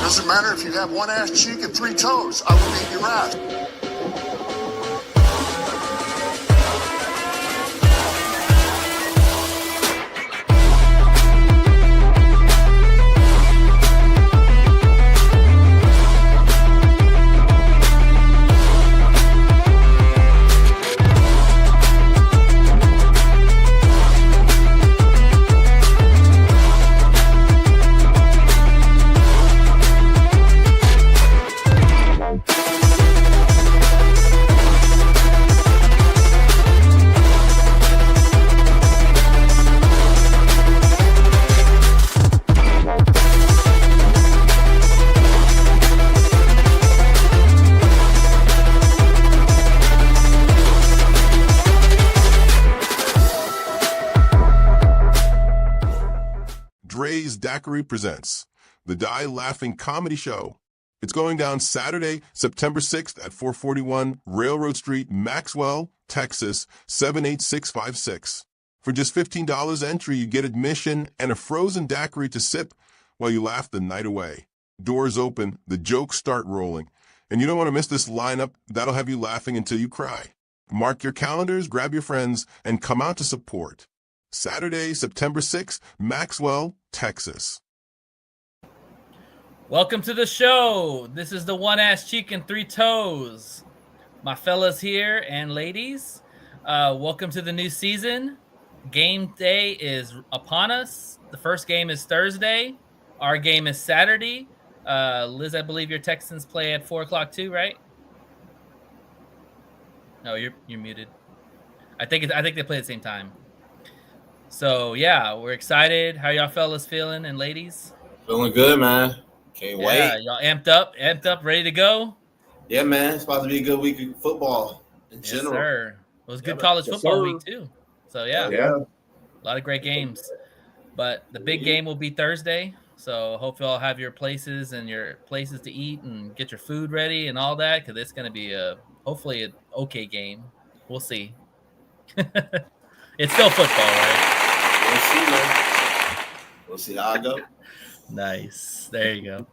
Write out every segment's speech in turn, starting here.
Doesn't matter if you have one ass cheek and three toes. I will beat your ass. Daiquiri presents the Die Laughing Comedy Show. It's going down Saturday, September 6th at 441 Railroad Street, Maxwell, Texas, 78656. For just $15 entry, you get admission and a frozen daiquiri to sip while you laugh the night away. Doors open, the jokes start rolling, and you don't want to miss this lineup that'll have you laughing until you cry. Mark your calendars, grab your friends, and come out to support. Saturday, September 6th, Maxwell, Texas. Welcome to the show. This is the One Ass Cheek and Three Toes. My fellas here and ladies, welcome to the new season. Game day is upon us. The first game is Thursday. Our game is Saturday. Liz, I believe your Texans play at 4 o'clock too, right? No, you're muted. I think they play at the same time. So yeah, we're excited. How y'all fellas feeling and ladies? Feeling good, man. Can't wait. Yeah, y'all amped up, ready to go? Yeah, man. It's about to be a good week of football in general. Sir. It was good college football week too. So yeah, a lot of great games. But the big game will be Thursday. So hope you all have your places to eat and get your food ready and all that, because it's going to be hopefully an okay game. We'll see. It's still football, right? We'll see, man. We'll see how I go. Nice. There you go.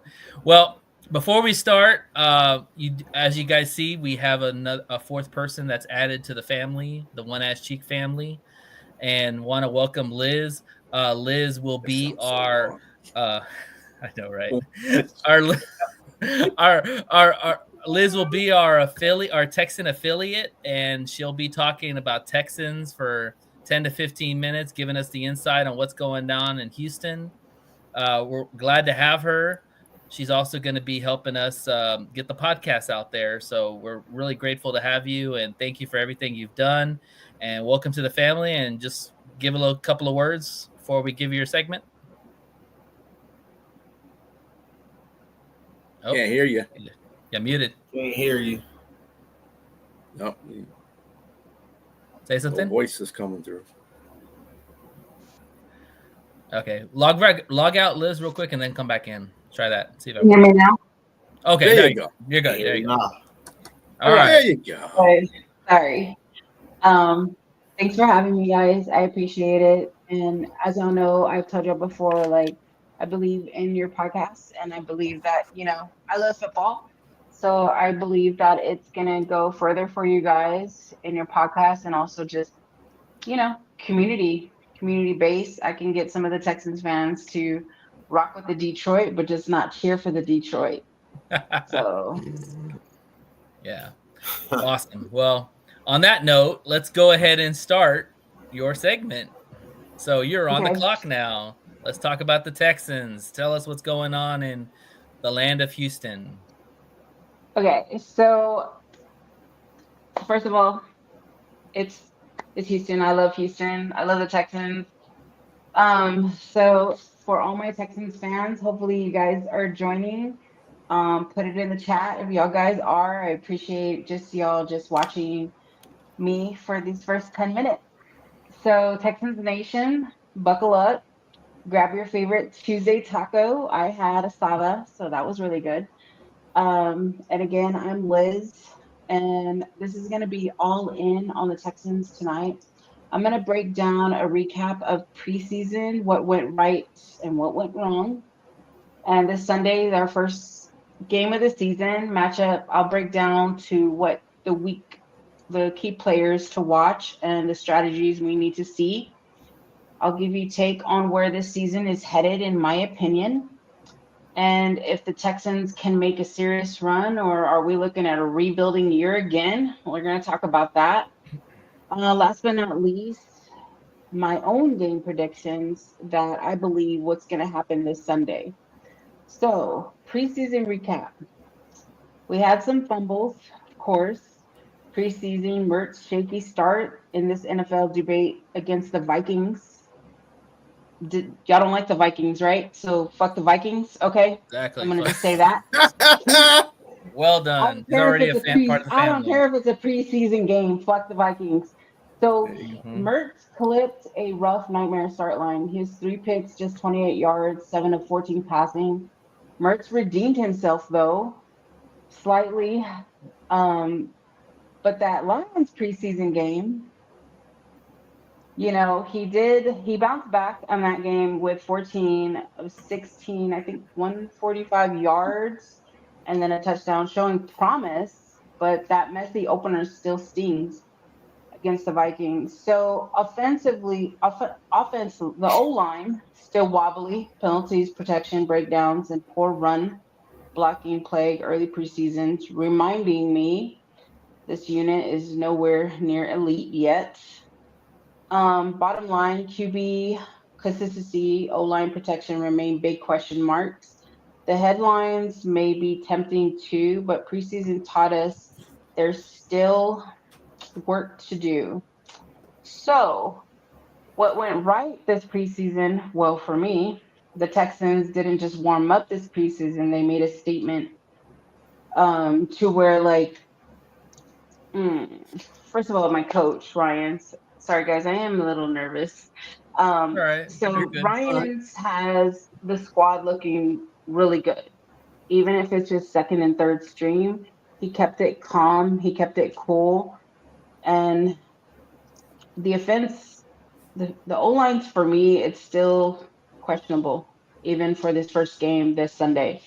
Well, before we start, as you guys see, we have a fourth person that's added to the family, the One Ass Cheek family, and want to welcome Liz. Liz will be our I know, right? our Liz will be our affiliate, our Texan affiliate, and she'll be talking about Texans for 10 to 15 minutes, giving us the insight on what's going on in Houston. We're glad to have her. She's also going to be helping us get the podcast out there. So we're really grateful to have you, and thank you for everything you've done. And welcome to the family. And just give a couple of words before we give you your segment. Oh, can't hear you. Yeah, muted. Can't hear you. No. Say something. No voice is coming through. Okay, log out, Liz, real quick, and then come back in. Try that. See if Can you hear me now? Okay, there you go. You're good. There you go. All right. There you go. Sorry. Thanks for having me, guys. I appreciate it. And as y'all know, I've told y'all before, like, I believe in your podcast, and I believe that, I love football. So I believe that it's going to go further for you guys in your podcast, and also just, community base. I can get some of the Texans fans to rock with the Detroit, but just not cheer for the Detroit. So yeah. Awesome. Well, on that note, let's go ahead and start your segment. So you're on the clock now. Let's talk about the Texans. Tell us what's going on in the land of Houston. Okay, so first of all, it's Houston. I love Houston. I love the Texans. So for all my Texans fans, hopefully you guys are joining. Put it in the chat if y'all guys are. I appreciate y'all watching me for these first 10 minutes. So Texans Nation, buckle up. Grab your favorite Tuesday taco. I had asada, so that was really good. And again, I'm Liz, and this is going to be all in on the Texans tonight. I'm going to break down a recap of preseason, what went right and what went wrong. And this Sunday is our first game of the season matchup. I'll break down to what the key players to watch and the strategies we need to see. I'll give you take on where this season is headed, in my opinion, and if the Texans can make a serious run, or are we looking at a rebuilding year again? We're going to talk about that. Last but not least, my own game predictions that I believe what's going to happen this Sunday. So, preseason recap. We had some fumbles, of course. Preseason Mertz shaky start in this NFL debate against the Vikings. Y'all don't like the Vikings, right? So fuck the Vikings, okay? Exactly. I'm gonna just say that. Well I done. don't He's care if already it's part of the I don't family. care if it's a preseason game. Fuck the Vikings. So Mertz clipped a rough nightmare start line. He has 3 picks, just 28 yards, 7 of 14 passing. Mertz redeemed himself though, slightly. But that Lions preseason game, he bounced back on that game with 14 of 16, I think 145 yards, and then a touchdown showing promise, but that messy opener still stings against the Vikings. So offensively, offense, the O-line still wobbly, penalties, protection, breakdowns, and poor run blocking plague early preseasons, reminding me this unit is nowhere near elite yet. Bottom line, QB consistency, O-line protection remain big question marks. The headlines may be tempting too, but preseason taught us there's still work to do. So, what went right this preseason? Well, for me, the Texans didn't just warm up this preseason; they made a statement to where, like, first of all, my coach Ryan. Sorry, guys, I am a little nervous. All right. You're So good. Ryan's has the squad looking really good, even if it's just second and third string. He kept it calm. He kept it cool, and the offense, the O lines for me, it's still questionable, even for this first game this Sunday.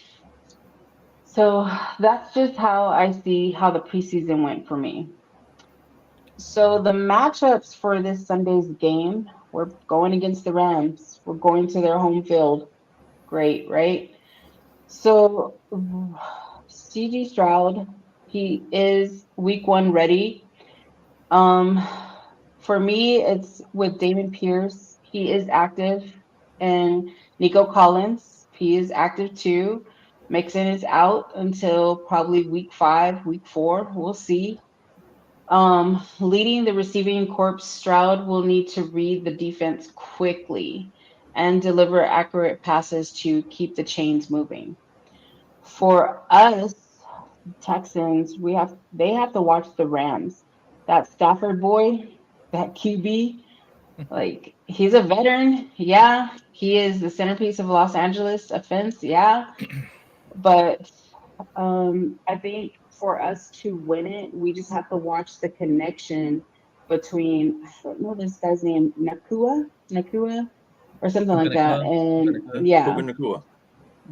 So that's just how I see how the preseason went for me. So the matchups for this Sunday's game, we're going against the Rams. We're going to their home field. Great, right? So CG Stroud, he is week 1 ready. For me, it's with Damon Pierce. He is active, and Nico Collins, he is active too. Mixon is out until probably week 5, week 4. We'll see. Leading the receiving corps, Stroud will need to read the defense quickly and deliver accurate passes to keep the chains moving. For us Texans, they have to watch the Rams. That Stafford boy, that QB, like he's a veteran. Yeah, he is the centerpiece of Los Angeles offense. Yeah, but I think for us to win it, we just have to watch the connection between I don't know this guy's name, Nakua, or something like that. And yeah, Nakua.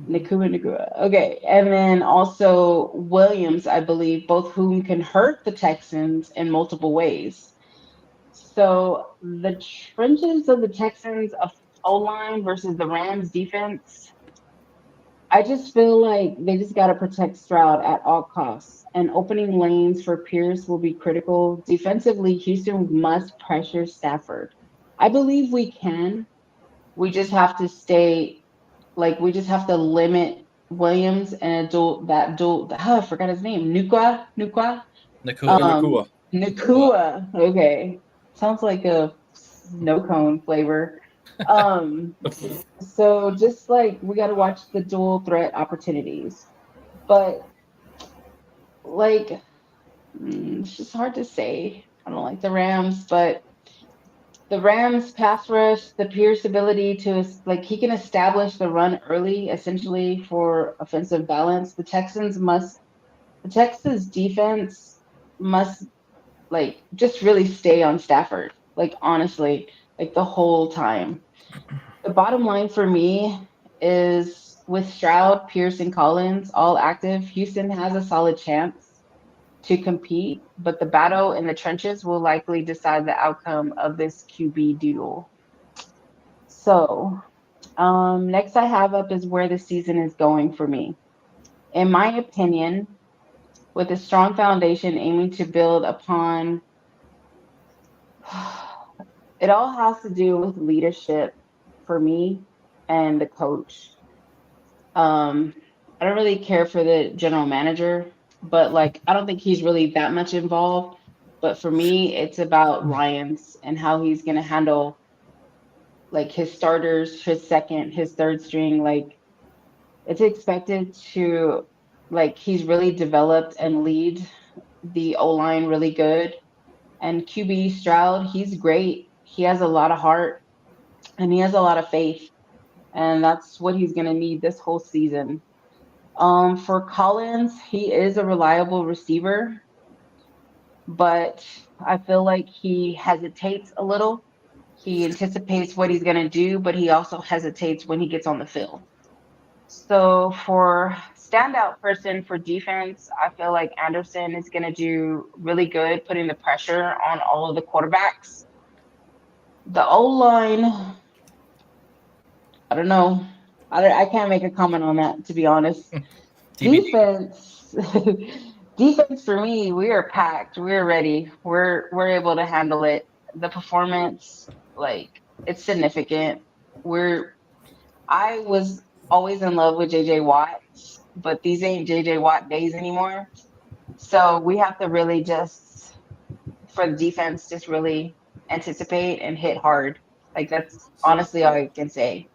Nakua. Okay, and then also Williams, I believe, both whom can hurt the Texans in multiple ways. So the trenches of the Texans of O line versus the Rams defense, I just feel like they just got to protect Stroud at all costs. And opening lanes for Pierce will be critical. Defensively, Houston must pressure Stafford. I believe we can. We just have to we just have to limit Williams and I forgot his name. Nakua. Nakua. Okay. Sounds like a snow cone flavor. So just like we got to watch the dual threat opportunities, but like it's just hard to say. I don't like the Rams, but the Rams pass rush, the Pierce ability to he can establish the run early, essentially for offensive balance. The Texas defense must just really stay on Stafford. Like honestly, like the whole time. The bottom line for me is with Stroud, Pierce, and Collins all active, Houston has a solid chance to compete, but the battle in the trenches will likely decide the outcome of this QB duel. So, next I have up is where the season is going for me. In my opinion, with a strong foundation aiming to build upon, it all has to do with leadership for me and the coach. Um, I don't really care for the general manager, but like I don't think he's really that much involved. But for me, it's about Ryans and how he's gonna handle like his starters, his second, his third string. Like it's expected to like he's really developed and lead the O line really good. And QB Stroud, he's great. He has a lot of heart and he has a lot of faith. And that's what he's gonna need this whole season. For Collins, he is a reliable receiver, but I feel like he hesitates a little. He anticipates what he's going to do, but he also hesitates when he gets on the field. So for standout person for defense, I feel like Anderson is going to do really good putting the pressure on all of the quarterbacks. The O line, I don't know. I can't make a comment on that, to be honest. TBD. Defense, defense for me, we are packed. We're ready. We're able to handle it. The performance, like it's significant. I was always in love with JJ Watt, but these ain't JJ Watt days anymore. So we have to really just for the defense, just really anticipate and hit hard. Like that's honestly all I can say.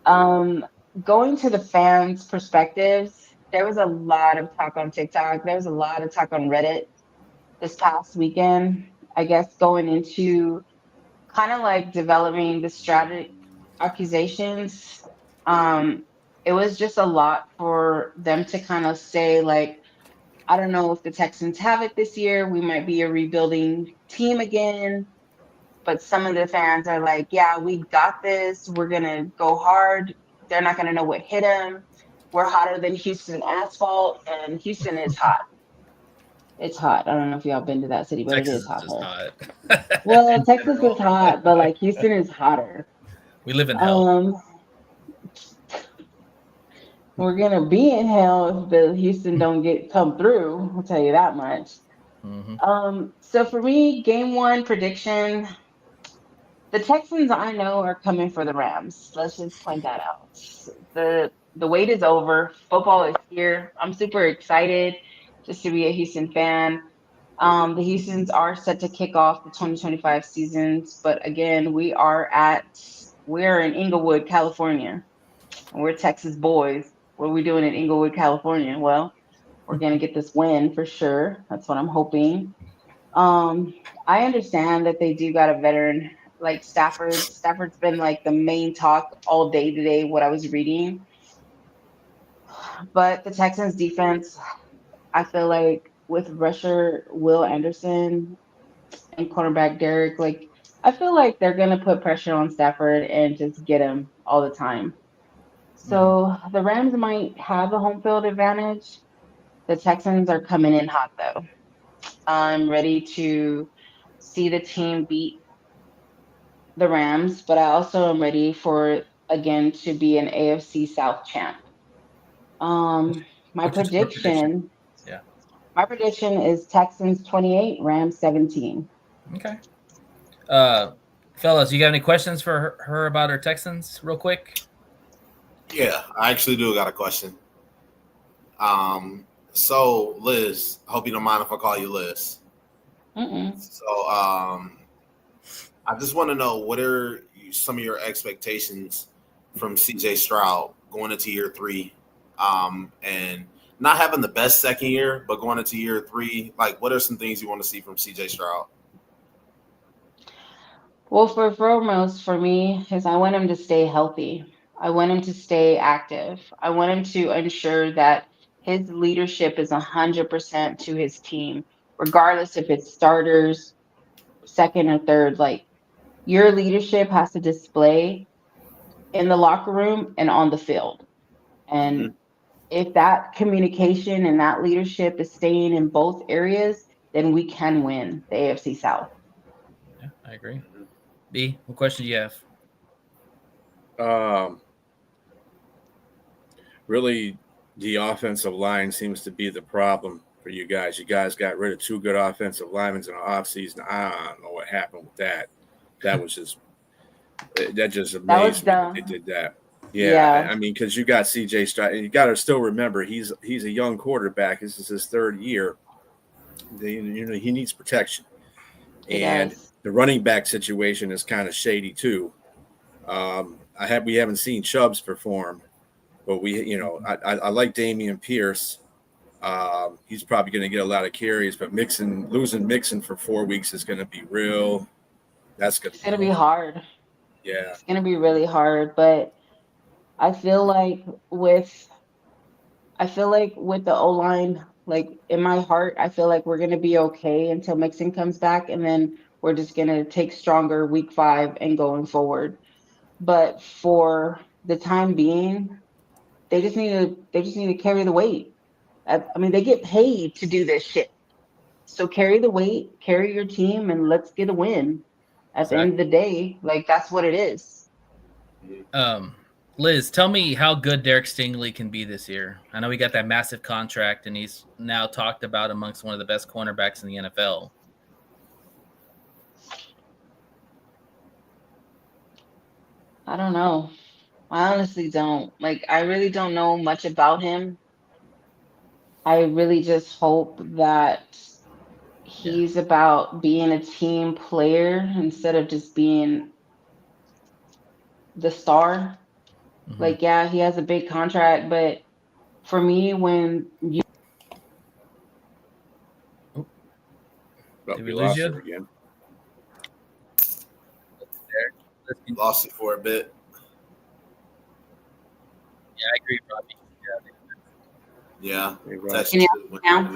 Um, Going to the fans' perspectives, there was a lot of talk on TikTok. There was a lot of talk on Reddit this past weekend. I guess going into kind of like developing the strategy accusations. Um, it was just a lot for them to kind of say like, I don't know if the Texans have it this year. We might be a rebuilding team again. But some of the fans are like, yeah, we got this. We're going to go hard. They're not going to know what hit them. We're hotter than Houston asphalt, and Houston is hot. It's hot. I don't know if y'all been to that city, but Texas it is is hot just there. hot. Well, Texas is hot, but like Houston is hotter. We live in hell. We're gonna be in hell if the Houston don't come through. I'll tell you that much. So for me, game one prediction: the Texans I know are coming for the Rams. Let's just point that out. The wait is over. Football is here. I'm super excited just to be a Houston fan. The Houstons are set to kick off the 2025 seasons, but again, we're in Inglewood, California. And we're Texas boys. What are we doing in Inglewood, California? Well, we're gonna get this win for sure. That's what I'm hoping. I understand that they do got a veteran like Stafford. Stafford's been like the main talk all day today, what I was reading. But the Texans defense, I feel like with rusher Will Anderson and cornerback Derek, like I feel like they're gonna put pressure on Stafford and just get him all the time. So the Rams might have a home field advantage. The Texans are coming in hot though. I'm ready to see the team beat the Rams, but I also am ready for again to be an AFC South champ. My What's your score prediction? prediction. Yeah. My prediction is Texans 28, Rams 17. Okay. Fellas, you got any questions for her about her Texans, real quick? Yeah, I actually do got a question. So Liz, I hope you don't mind if I call you Liz. So, I just want to know what are some of your expectations from CJ Stroud going into year 3, and not having the best second year, but going into year 3. Like, what are some things you want to see from CJ Stroud? Well, for foremost, for me, is I want him to stay healthy. I want him to stay active. I want him to ensure that his leadership is 100% to his team, regardless if it's starters, second or third. Like your leadership has to display in the locker room and on the field. And if that communication and that leadership is staying in both areas, then we can win the AFC South. Yeah, I agree. B, what question do you have? Really, the offensive line seems to be the problem for you guys. You guys got rid of 2 good offensive linemen in the offseason. I don't know what happened with that. That was just amazed me that they did that. Yeah. I mean, because you got CJ Stroud, and you got to still remember he's a young quarterback. This is his 3rd year. He needs protection, and the running back situation is kind of shady too. We haven't seen Chubbs perform, but I like Damian Pierce. He's probably going to get a lot of carries, but losing Mixon for 4 weeks is going to be real. It's going to be hard. Yeah, it's going to be really hard. But I feel like with the O-line, like in my heart, I feel like we're going to be okay until Mixon comes back, and then we're just going to take stronger week 5 and going forward. But for the time being, they just need to carry the weight. I mean, they get paid to do this shit. So carry the weight, carry your team, and let's get a win. At the end of the day, like that's what it is. Liz, tell me how good Derek Stingley can be this year. I know he got that massive contract, and he's now talked about amongst one of the best cornerbacks in the NFL. I don't know. I honestly don't. Like, I really don't know much about him. I really just hope that he's about being a team player instead of just being the star. Mm-hmm. Like, yeah, he has a big contract, but for me, when you did we lose you again? Lost it for a bit. Yeah, I agree, Robbie. Yeah. Can you hear me now?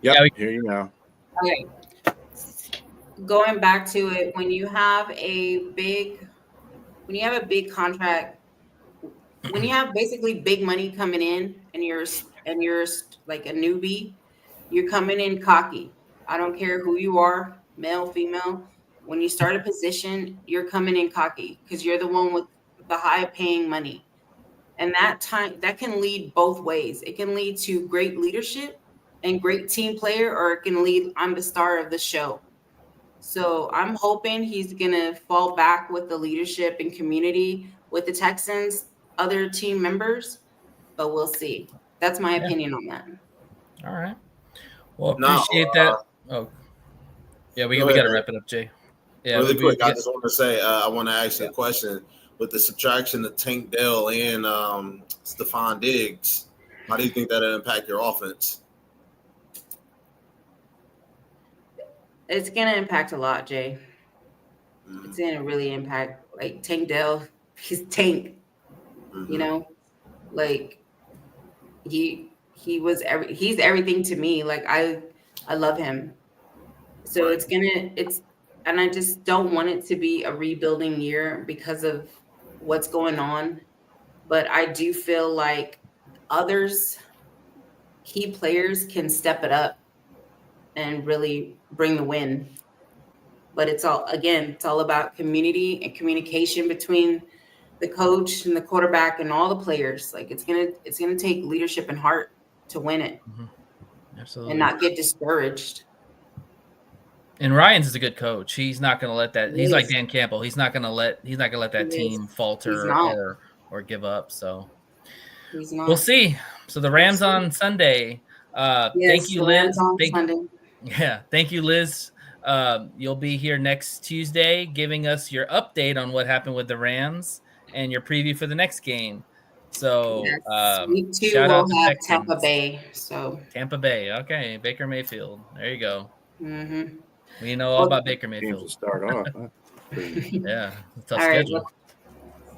Yep, I hear you now. Okay. Going back to it, when you have a big contract, when you have basically big money coming in and you're like a newbie, you're coming in cocky. I don't care who you are, male, female. When you start a position, you're coming in cocky because you're the one with the high paying money. And that can lead both ways. It can lead to great leadership and great team player, or it can lead, I'm the star of the show. So I'm hoping he's going to fall back with the leadership and community with the Texans, other team members, but we'll see. That's my opinion on that. All right. Well, appreciate that. Oh, yeah, we got to wrap it up, Jay. Yeah, really quick, I just want to say, I want to ask you a question. With the subtraction of Tank Dell and Stephon Diggs, how do you think that'll impact your offense? It's going to impact a lot, Jay. It's going to really impact, like, Tank Dell. He's Tank, like he's everything to me. Like I love him. So and I just don't want it to be a rebuilding year because of what's going on. But I do feel like key players can step it up and really bring the win. But it's all about community and communication between the coach and the quarterback and all the players. Like it's gonna take leadership and heart to win it. Mm-hmm. Absolutely. And not get discouraged. And Ryans is a good coach. He's not going to let that. He's like Dan Campbell. He's not going to let that team falter or give up. So we'll see. So the Rams on Sunday. Thank you, Liz. Thank you, Liz. You'll be here next Tuesday giving us your update on what happened with the Rams and your preview for the next game. So week 2 shout out to have Tampa Bay. So Tampa Bay. Okay, Baker Mayfield. There you go. Mm-hmm. We know all about Baker Mayfield. To start off. Yeah, tough schedule.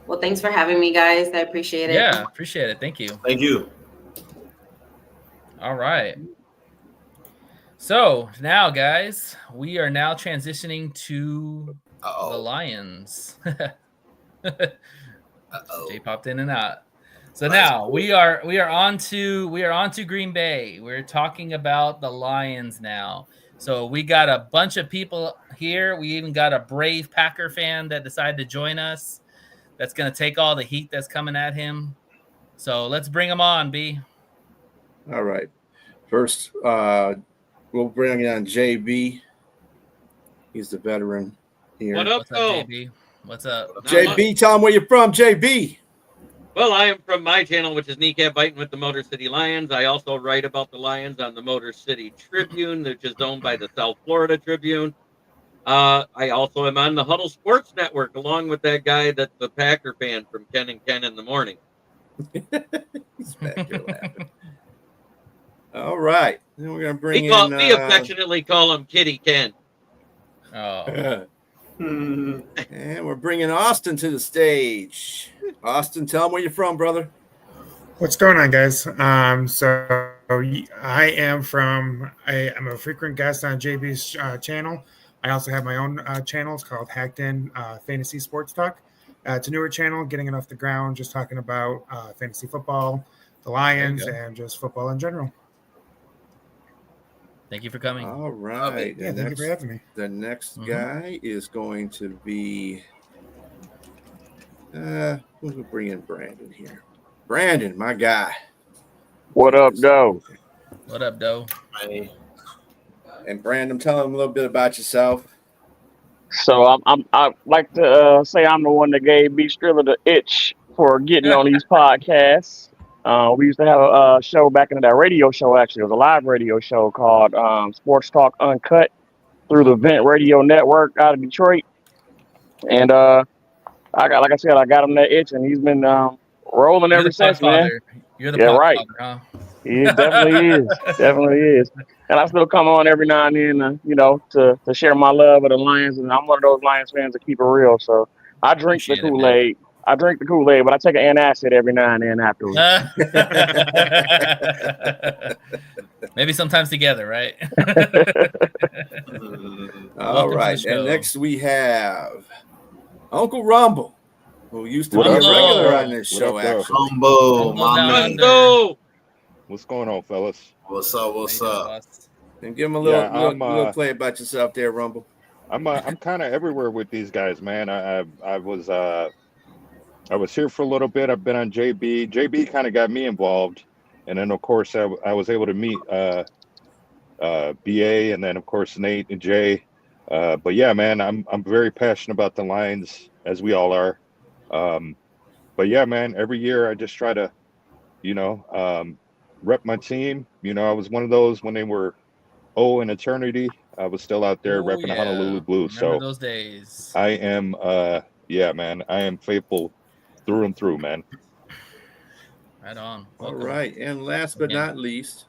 Well, thanks for having me, guys. I appreciate it. Yeah, appreciate it. Thank you. Thank you. All right. So now, guys, we are now transitioning to the Lions. Jay popped in and out. So now we are on to Green Bay. We're talking about the Lions now. So we got a bunch of people here. We even got a brave Packer fan that decided to join us. That's going to take all the heat that's coming at him. So let's bring him on, B. All right. First, we'll bring on JB. He's the veteran here. What up, What's up, JB? What's up? JB, tell him where you're from, JB. Well, I am from my channel, which is Kneecap Biting with the Motor City Lions. I also write about the Lions on the Motor City Tribune, which is owned by the South Florida Tribune. I also am on the Huddle Sports Network, along with that guy that's the Packer fan from Ken and Ken in the Morning. He's back here laughing. All right. Then we're going to bring We affectionately call him Kitty Ken. Oh. And we're bringing Austin to the stage. Austin, tell him where you're from, brother. What's going on, guys? So I am I'm a frequent guest on JB's channel. I also have my own channel. It's called Hacked In Fantasy Sports Talk. It's a newer channel, getting it off the ground, just talking about fantasy football, the Lions, and just football in general. Thank you for coming. All right. Yeah, thank you for having me. The next guy is going to be we'll bring in Brandon here. Brandon, my guy. What up, Doe? What up, Doe? Hey. And Brandon, tell him a little bit about yourself. So I like to say I'm the one that gave B Striller the itch for getting on these podcasts. We used to have a show back in that radio show. Actually, it was a live radio show called Sports Talk Uncut through the Vent Radio Network out of Detroit. And I got him that itch, and he's been rolling ever since, man. You're the podfather, huh? He definitely is. Definitely is. And I still come on every now and then, to share my love of the Lions. And I'm one of those Lions fans that keep it real. So I drink the Kool-Aid. I drink the Kool-Aid, but I take an antacid every now and then afterwards. Maybe sometimes together, right? All right. And next we have Uncle Rumble, who used to be a regular on this show, actually. Rumble. What's going on, fellas? What's up? And give him a little play about yourself there, Rumble. I'm kind of everywhere with these guys, man. I was here for a little bit. I've been on JB. JB kind of got me involved, and then of course I was able to meet BA, and then of course Nate and Jay. But yeah, man, I'm very passionate about the Lions, as we all are. But yeah, man, every year I just try to, rep my team. I was one of those when they were in eternity. I was still out there repping the Honolulu Blues. Remember so those days. I am, man, I am faithful through and through, man. Right on. All right, and last but not least,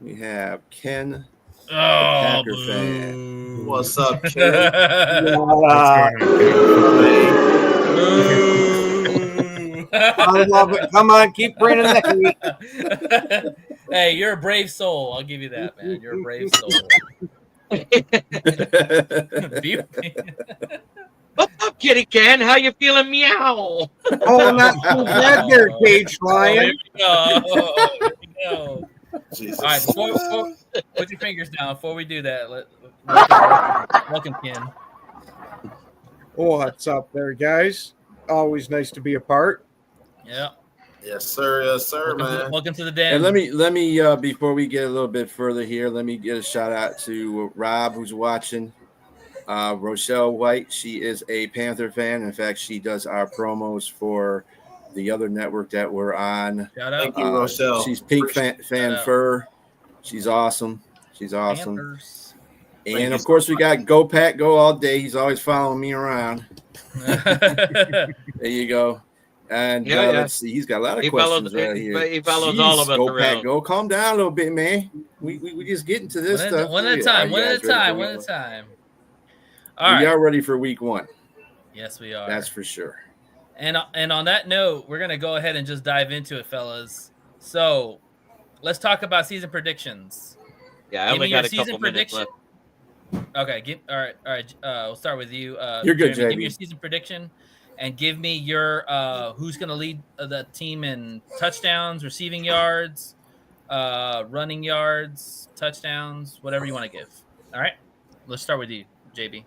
we have Ken, Packer fan. What's up, Ken? I love it. Come on, keep bringing that heat. Hey, you're a brave soul. I'll give you that, man. You're a brave soul. What's up, Kitty Ken? How you feeling? Meow. Oh, not too bad there, Cage Lion. Here we go. Jesus. All right, before, put your fingers down. Before we do that, welcome, Ken. What's up there, guys? Always nice to be a part. Yeah. Yes, sir, man. Welcome to the den. And let me before we get a little bit further here, let me get a shout out to Rob, who's watching. Rochelle White, she is a Panther fan. In fact, she does our promos for the other network that we're on. Shout out. Thank you, Rochelle. She's Pink fan Fur. She's awesome. Panthers. And of course, we got Go Pack Go all day. He's always following me around. There you go. And let's see, he's got a lot of questions right here. He follows all of us Go around. Pack Go. Calm down a little bit, man. We just getting to this stuff. One at a time. One at a time. All right. We are ready for week 1. Yes, we are. That's for sure. And on that note, we're gonna go ahead and just dive into it, fellas. So let's talk about season predictions. Yeah, I only got a couple minutes left. Okay, all right. We'll start with you. You're good, Jeremy. JB. Give me your season prediction, and give me your who's going to lead the team in touchdowns, receiving yards, running yards, touchdowns, whatever you want to give. All right, let's start with you, JB.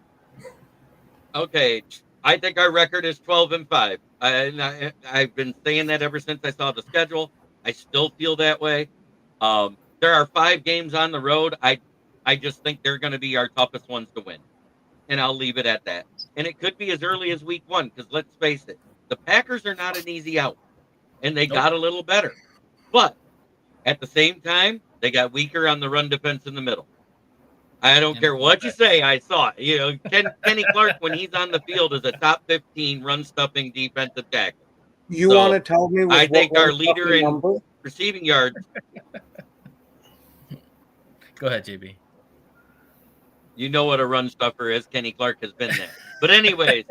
Okay, I think our record is 12-5. I've been saying that ever since I saw the schedule. I still feel that way. There are 5 games on the road. I just think they're going to be our toughest ones to win, and I'll leave it at that. And it could be as early as week 1, because let's face it, the Packers are not an easy out, and they got a little better. But at the same time, they got weaker on the run defense in the middle. I don't care what you say. I saw it. You know, Kenny Clark, when he's on the field, is a top 15 run stuffing defensive tackle. You want to tell me? I think our leader in receiving yards. Go ahead, JB. You know what a run stuffer is. Kenny Clark has been there. But anyways,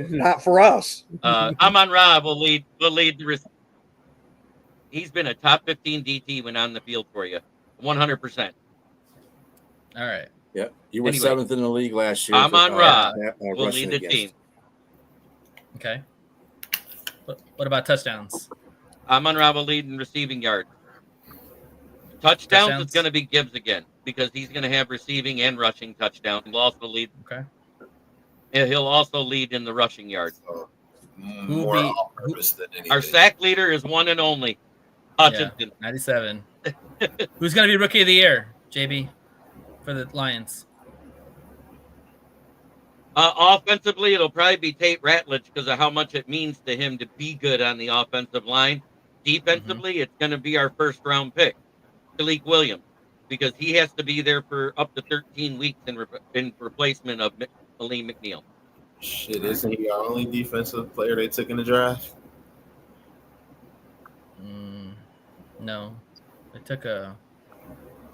not for us. Amon Ra will lead the. He's been a top 15 DT when on the field for you, 100%. All right. Yeah, you were 7th in the league last year. Amon Ra will lead the team. Okay. What about touchdowns? Amon Ra will lead in receiving yards. Touchdowns is going to be Gibbs again, because he's going to have receiving and rushing touchdowns. He'll also lead. Okay. And he'll also lead in the rushing yards. Our sack leader is one and only Hutchinson. 97. Who's going to be rookie of the year, JB, for the Lions? Offensively, it'll probably be Tate Ratledge because of how much it means to him to be good on the offensive line. Defensively, it's going to be our first-round pick, Malik Williams, because he has to be there for up to 13 weeks in replacement of Aleem McNeil. Shit, isn't he our only defensive player they took in the draft? No. They took a...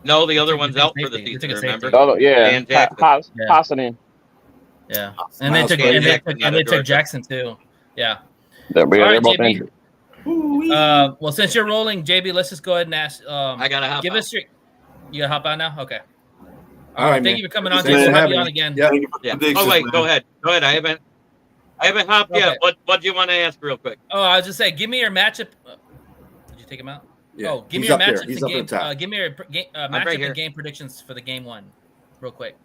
No, the other one's out for the season, remember? Oh, yeah. Dan Jackson. Hassanin. Yeah. And they took Jackson, too. Yeah. All right, both JB. injured. Well, since you're rolling, JB, let's just go ahead and ask. I got to hop Give out. us your... You got to hop out now? Okay. All right, thank man. you for coming on. Thanks We'll for have having you on me. again. Yeah. Yeah. Oh, wait. Go ahead. I haven't hopped yet. What do you want to ask real quick? Oh, I was just saying, give me your matchup. Did you take him out? Yeah. Oh, give me He's your up there. matchups He's and up at game. the top. Give me your matchup right here. and game predictions for the game 1, real quick.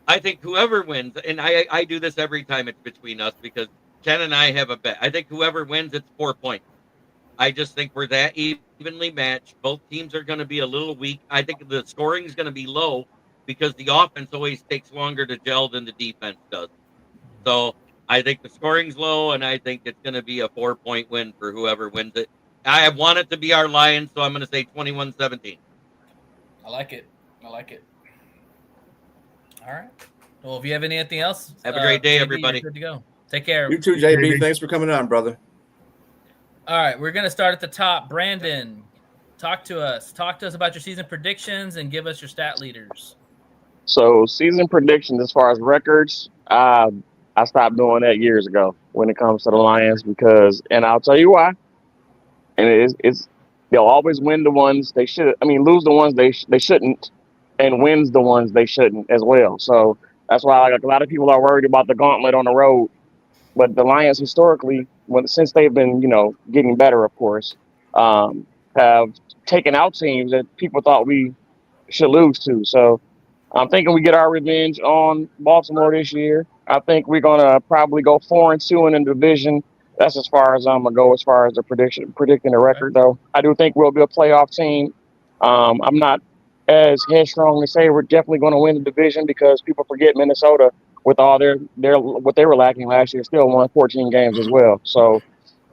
I think whoever wins, and I do this every time it's between us because Ken and I have a bet. I think whoever wins, it's 4 points. I just think we're that evenly matched. Both teams are going to be a little weak. I think the scoring is going to be low because the offense always takes longer to gel than the defense does. So I think the scoring's low, and I think it's going to be a 4-point win for whoever wins it. I want it to be our Lions, so I'm going to say 21-17. I like it. All right. Well, if you have anything else, Have a great day, JB, everybody. you're good to go. Take care. You too, JB. Thanks for coming on, brother. All right, we're going to start at the top. Brandon, talk to us. Talk to us about your season predictions and give us your stat leaders. So season predictions as far as records, I stopped doing that years ago when it comes to the Lions and I'll tell you why. And it's they'll always win the ones they should. I mean, lose the ones they shouldn't, and wins the ones they shouldn't as well. So that's why a lot of people are worried about the gauntlet on the road. But the Lions historically, since they've been, getting better, of course, have taken out teams that people thought we should lose to. So I'm thinking we get our revenge on Baltimore this year. I think we're gonna probably go 4-2 in the division. That's as far as I'm gonna go as far as the predicting the record, though. I do think we'll be a playoff team. I'm not as headstrong to say we're definitely going to win the division because people forget Minnesota with all their what they were lacking last year still won 14 games as well. So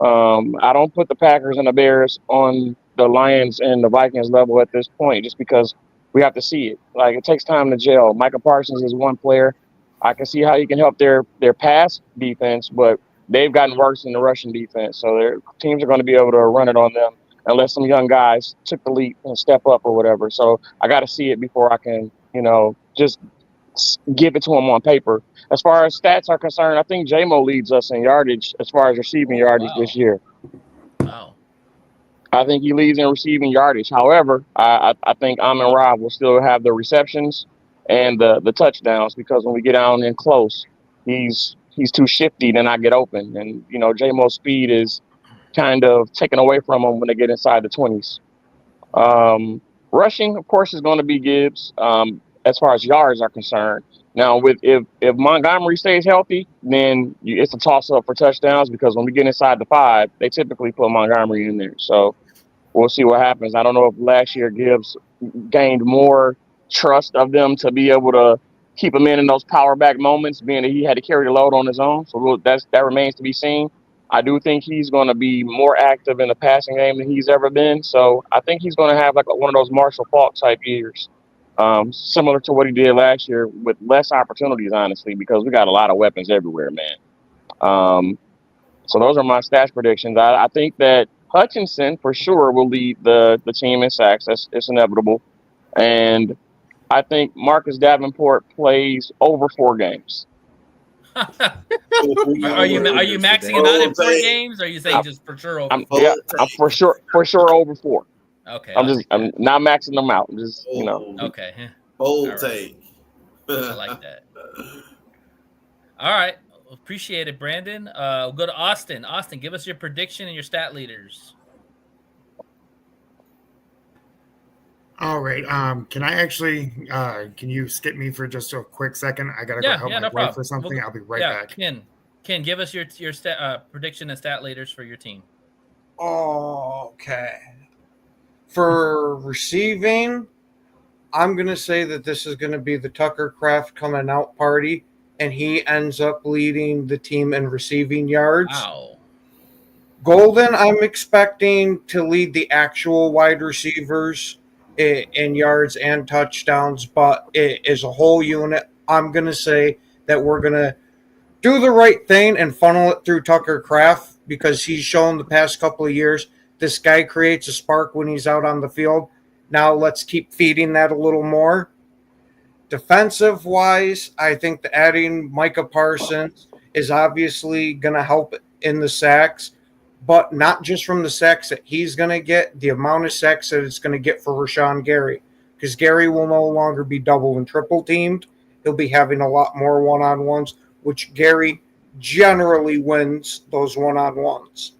I don't put the Packers and the Bears on the Lions and the Vikings level at this point just because we have to see it. Like, it takes time to gel. Micah Parsons is one player. I can see how he can help their pass defense, but they've gotten worse in the rushing defense. So their teams are going to be able to run it on them unless some young guys took the leap and step up or whatever. So I got to see it before I can, just give it to them on paper. As far as stats are concerned, I think J-Mo leads us in yardage as far as receiving yardage this year. Wow. I think he leads in receiving yardage. However, I think Amon-Ra will still have the receptions and the touchdowns, because when we get down in close, he's too shifty to not get open. And, J-Mo's speed is kind of taken away from him when they get inside the 20s. Rushing, of course, is going to be Gibbs, as far as yards are concerned. Now, if Montgomery stays healthy, then it's a toss-up for touchdowns, because when we get inside the 5, they typically put Montgomery in there. So we'll see what happens. I don't know if last year Gibbs gained more trust of them to be able to keep him in those power back moments, being that he had to carry the load on his own. So that remains to be seen. I do think he's going to be more active in the passing game than he's ever been. So I think he's going to have like one of those Marshall Faulk type years, similar to what he did last year, with less opportunities, honestly, because we got a lot of weapons everywhere, man. So those are my stats predictions. I think that Hutchinson for sure will lead the team in sacks. It's inevitable. And I think Marcus Davenport plays over 4 games. Are you maxing it out in 4 games, or are you saying just for sure over 4? I'm for sure over 4. Okay. I'm not maxing them out. Just Okay. Bold take. I like that. All right. Appreciate it, Brandon. We'll go to Austin. Austin, give us your prediction and your stat leaders. All right. Can I actually? Can you skip me for just a quick second? I gotta go help my wife or something. I'll be right back. Ken, give us your prediction and stat leaders for your team. Okay. For receiving, I'm gonna say that this is gonna be the Tucker Kraft coming out party, and he ends up leading the team in receiving yards. Wow. Golden, I'm expecting to lead the actual wide receivers in yards and touchdowns, but as a whole unit, I'm going to say that we're going to do the right thing and funnel it through Tucker Kraft, because he's shown the past couple of years this guy creates a spark when he's out on the field. Now let's keep feeding that a little more. Defensive-wise, I think that adding Micah Parsons is obviously going to help in the sacks, but not just from the sacks that he's going to get, the amount of sacks that it's going to get for Rashawn Gary, because Gary will no longer be double and triple teamed. He'll be having a lot more one-on-ones, which Gary generally wins those one-on-ones.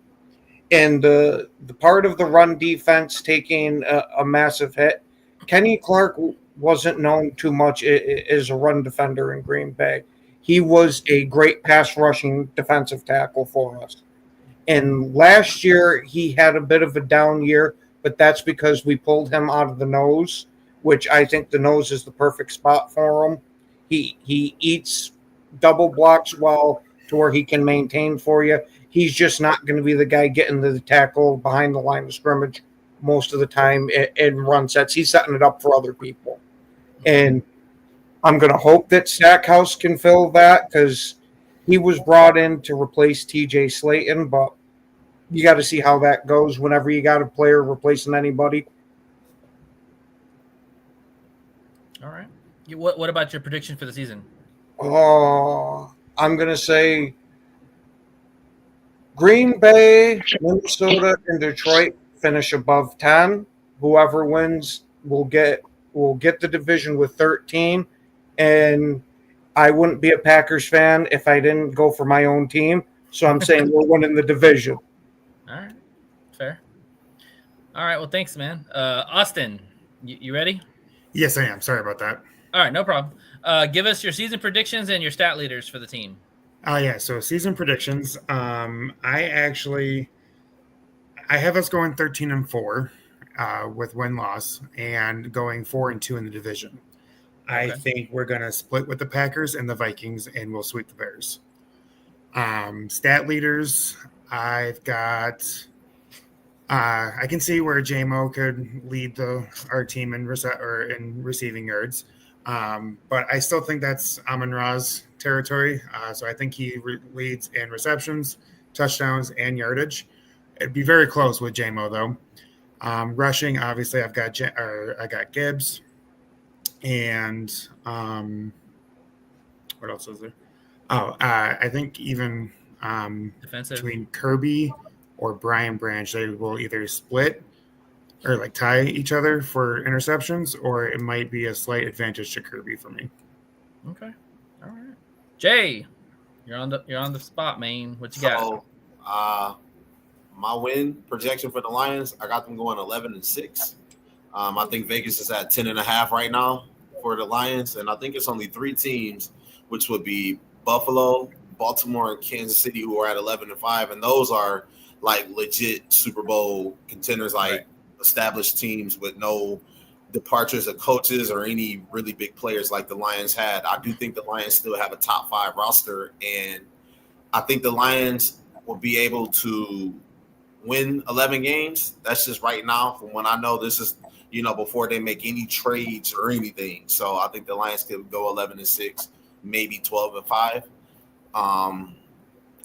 And the part of the run defense taking a massive hit, Kenny Clark wasn't known too much as a run defender in Green Bay. He was a great pass rushing defensive tackle for us. And last year, he had a bit of a down year, but that's because we pulled him out of the nose, which I think the nose is the perfect spot for him. He eats double blocks well to where he can maintain for you. He's just not going to be the guy getting the tackle behind the line of scrimmage most of the time in run sets. He's setting it up for other people. And I'm going to hope that Stackhouse can fill that, because he was brought in to replace TJ Slayton, but you got to see how that goes whenever you got a player replacing anybody. All right. What about your prediction for the season? Oh, I'm going to say Green Bay, Minnesota, and Detroit finish above 10. Whoever wins will get the division with 13. And I wouldn't be a Packers fan if I didn't go for my own team. So I'm saying we're winning the division. All right. Fair. All right. Well, thanks, man. Austin, you ready? Yes, I am. Sorry about that. All right. No problem. Give us your season predictions and your stat leaders for the team. Yeah. So season predictions. I have us going 13-4 with win-loss, and going 4-2 in the division. I think we're going to split with the Packers and the Vikings, and we'll sweep the Bears. Stat leaders, I've got I can see where J-Mo could lead our team in receiving yards. But I still think that's Amon-Ra's territory. So I think he leads in receptions, touchdowns, and yardage. It'd be very close with J-Mo, though. Rushing, obviously, I got Gibbs. And what else is there? I think even between Kirby or Brian Branch, they will either split or like tie each other for interceptions, or it might be a slight advantage to Kirby for me. Okay. All right. Jay, you're on the spot, man. What you got? So, my win projection for the Lions, I got them going 11-6. I think Vegas is at 10.5 right now for the Lions, and I think it's only 3 teams, which would be Buffalo, Baltimore, and Kansas City, who are at 11-5, and those are like legit Super Bowl contenders, like established teams with no departures of coaches or any really big players like the Lions had. I do think the Lions still have a top 5 roster, and I think the Lions will be able to win 11 games. That's just right now from when I know. This is, before they make any trades or anything. So I think the Lions could go 11-6, maybe 12-5.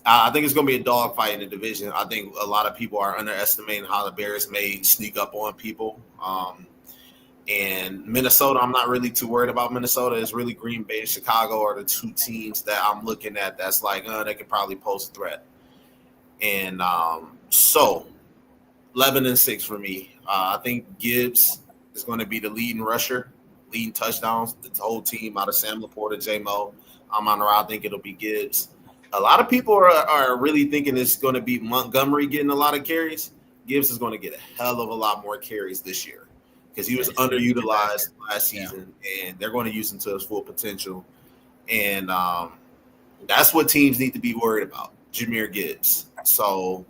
I think it's going to be a dogfight in the division. I think a lot of people are underestimating how the Bears may sneak up on people. And Minnesota, I'm not really too worried about Minnesota. It's really Green Bay and Chicago are the 2 teams that I'm looking at that's like, they could probably pose a threat. And so 11-6 for me. I think Gibbs is going to be the leading rusher, leading touchdowns, the whole team out of Sam Laporta, J-Mo. I'm on the route. I think it'll be Gibbs. A lot of people are really thinking it's going to be Montgomery getting a lot of carries. Gibbs is going to get a hell of a lot more carries this year because he was underutilized last season, and they're going to use him to his full potential. And that's what teams need to be worried about, Jahmyr Gibbs. So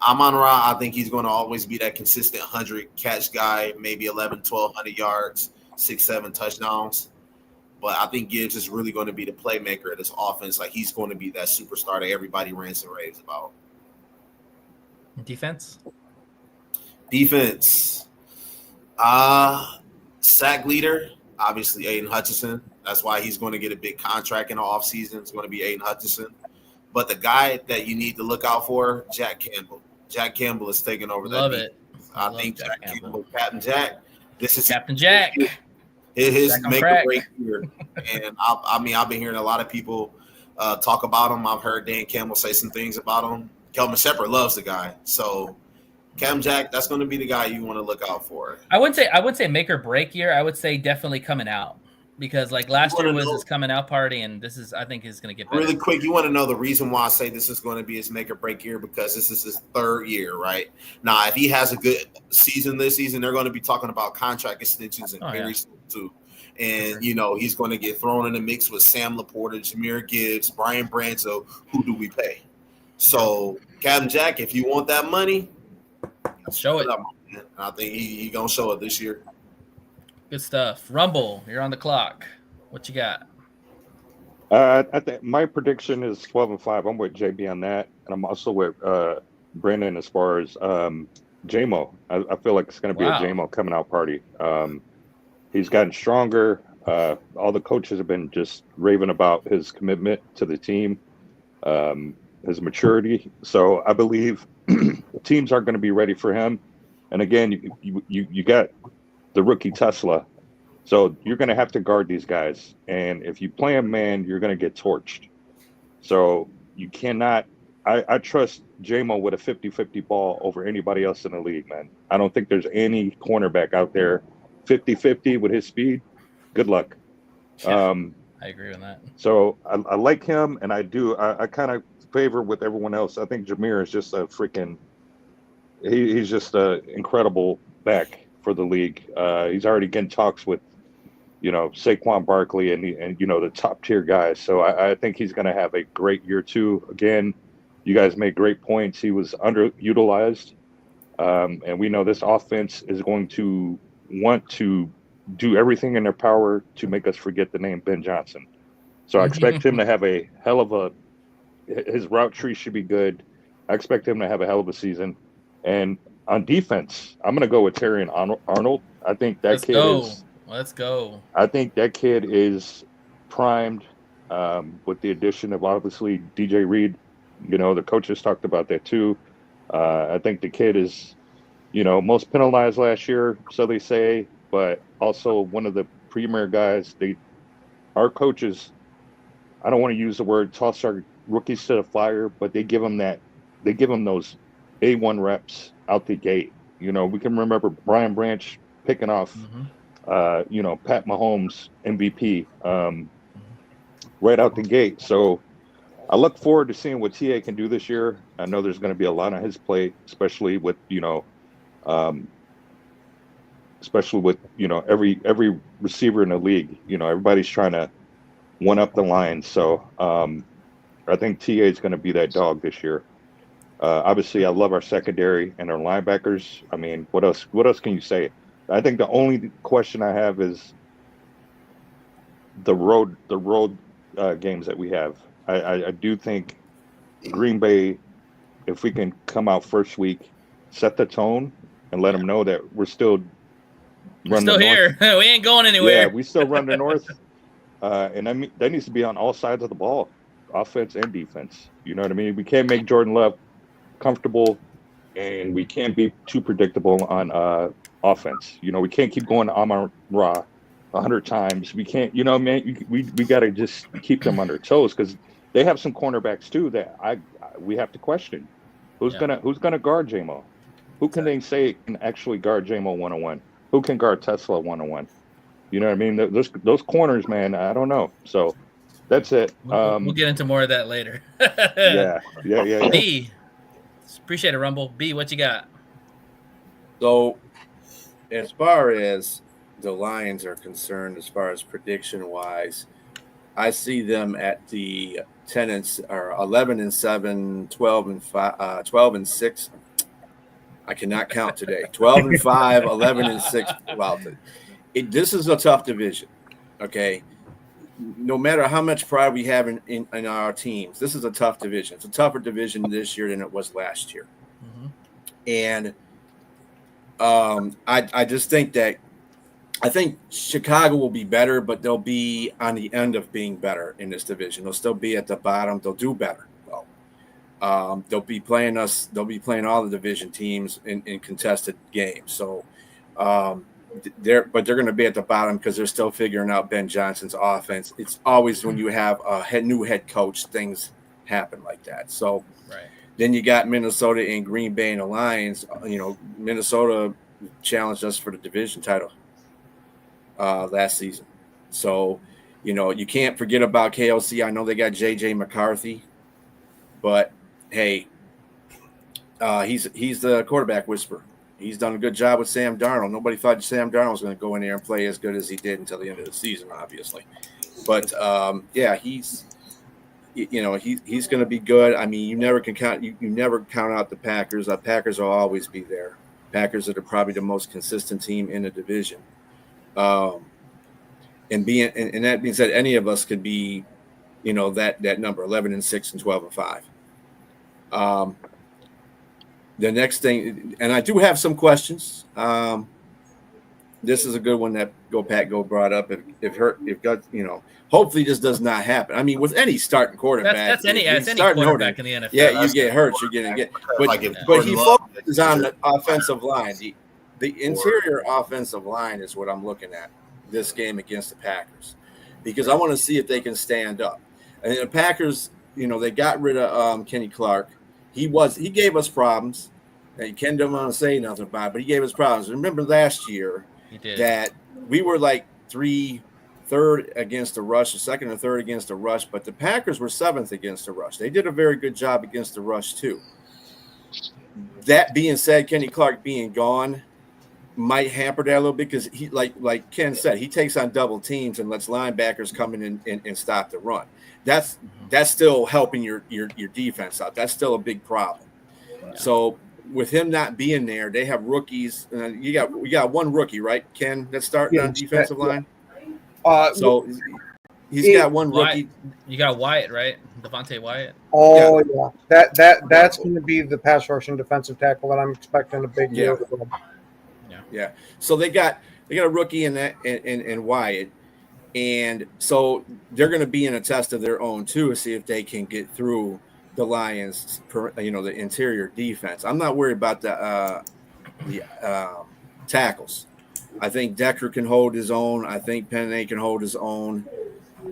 I'm on route. I think he's going to always be that consistent 100-catch guy, maybe 1,100 yards, 6-7 touchdowns. But I think Gibbs is really going to be the playmaker of this offense. Like, he's going to be that superstar that everybody rants and raves about. Defense? Sack leader, obviously Aiden Hutchinson. That's why he's going to get a big contract in the offseason. It's going to be Aiden Hutchinson. But the guy that you need to look out for, Jack Campbell. Jack Campbell is taking over that. Love it. I think Jack Campbell, Captain Jack. This is Captain Jack. His make or break year. And I've been hearing a lot of people talk about him. I've heard Dan Campbell say some things about him. Kelvin Shepard loves the guy. So Captain Jack, that's going to be the guy you want to look out for. I would say make or break year. I would say definitely coming out. Because like last year was his coming out party, and this is, I think, is going to get better. Really quick, you want to know the reason why I say this is going to be his make or break year? Because this is his 3rd year, right? Now, if he has a good season this season, they're going to be talking about contract extensions and very soon too. And he's going to get thrown in the mix with Sam Laporta, Jahmyr Gibbs, Brian Branch. So who do we pay? So Captain Jack, if you want that money, show it. I think he gonna show it this year. Good stuff. Rumble, you're on the clock. What you got? I think my prediction is 12-5. I'm with JB on that, and I'm also with Brandon as far as J-Mo. I feel like it's going to be a J-Mo coming out party. He's gotten stronger. All the coaches have been just raving about his commitment to the team, his maturity. So I believe teams aren't going to be ready for him. And again, you got the rookie Tesla. So you're going to have to guard these guys. And if you play him man, you're going to get torched. So you cannot – I trust J-Mo with a 50-50 ball over anybody else in the league, man. I don't think there's any cornerback out there 50-50 with his speed. Good luck. Yeah, I agree with that. So I like him, and I kind of favor with everyone else. I think Jahmyr is just a freaking – he's just an incredible back for the league. He's already getting talks with, Saquon Barkley and the top tier guys. So I think he's going to have a great year too. Again, you guys made great points. He was underutilized. And we know this offense is going to want to do everything in their power to make us forget the name Ben Johnson. So I expect him to have a hell of his route tree should be good. I expect him to have a hell of a season. And on defense, I'm going to go with Terry and Arnold. I think that Let's go. I think that kid is primed with the addition of obviously DJ Reed. The coaches talked about that too. I think the kid is, most penalized last year, so they say, but also one of the premier guys. Our coaches, I don't want to use the word toss our rookies to the fire, but they give them those A1 reps out the gate. You know, we can remember Brian Branch picking off, you know, Pat Mahomes MVP right out the gate. So I look forward to seeing what TA can do this year. I know there's going to be a lot on his plate, especially with, you know, every receiver in the league. You know, everybody's trying to one up the line. So I think TA is going to be that dog this year. Obviously, I love our secondary and our linebackers. I mean, what else can you say? I think the only question I have is the road games that we have. I do think Green Bay, if we can come out first week, set the tone, and let them know that we're still here. We ain't going anywhere. Yeah, we still run the north, and I mean that needs to be on all sides of the ball, offense and defense. You know what I mean? We can't make Jordan Love comfortable, and we can't be too predictable on offense. You know, we can't keep going to Amon-Ra 100 times. We can't, you know, man. We got to just keep them on their toes because they have some cornerbacks too that we have to question. Who's gonna guard J-Mo? Who can they say can actually guard J-Mo 1-on-1? Who can guard Tesla 1-on-1? You know what I mean? Those corners, man. I don't know. So that's it. We'll get into more of that later. Yeah. B, appreciate it, Rumble. B, what you got? So, as far as the Lions are concerned, as far as prediction wise, I see them at the 11-7, 12-6. I cannot count today. 12-5, 11-6. Wow, this is a tough division. Okay, no matter how much pride we have in our teams, this is a tough division. It's a tougher division this year than it was last year. And I just think that I think Chicago will be better, but they'll be on the end of being better in this division. They'll still be at the bottom. They'll do better. They'll be playing us. They'll be playing all the division teams in contested games. So they're going to be at the bottom because they're still figuring out Ben Johnson's offense. It's always when you have a new head coach, things happen like that. So then you got Minnesota and Green Bay and the Lions. You know, Minnesota challenged us for the division title last season. So, you know, you can't forget about KLC. I know they got J.J. McCarthy, but hey, he's the quarterback whisperer. He's done a good job with Sam Darnold. Nobody thought Sam Darnold was going to go in there and play as good as he did until the end of the season, obviously. But yeah, he's going to be good. I mean, you never count out the Packers. The Packers will always be there. Packers are probably the most consistent team in the division. And that being said, any of us could be, you know, that number 11-6 and 12-5. The next thing, and I do have some questions. This is a good one that Go brought up. Hopefully this does not happen. I mean, with any starting quarterback, that's any quarterback in the NFL. Yeah, you get hurt, you're getting get. But he focuses on the offensive line. The interior offensive line is what I'm looking at this game against the Packers, because I want to see if they can stand up. And the Packers, you know, they got rid of Kenny Clark. He gave us problems. And Ken don't want to say nothing about it, but he gave us problems. Remember last year that we were like third against the rush, second or third against the rush, but the Packers were seventh against the rush. They did a very good job against the rush too. That being said, Kenny Clark being gone might hamper that a little bit because he, like Ken said, he takes on double teams and lets linebackers come in and stop the run. That's still helping your defense out. That's still a big problem. Yeah. So with him not being there, they have rookies. We got one rookie, right, Ken, that's starting on defensive line. So he's got one rookie. You got Wyatt, right? Devontae Wyatt. Oh yeah. That's going to be the pass rushing defensive tackle that I'm expecting a big year. Yeah. So they got a rookie in that and Wyatt. And so they're going to be in a test of their own too to see if they can get through the Lions, the interior defense. I'm not worried about the tackles. I think Decker can hold his own. I think Penny can hold his own.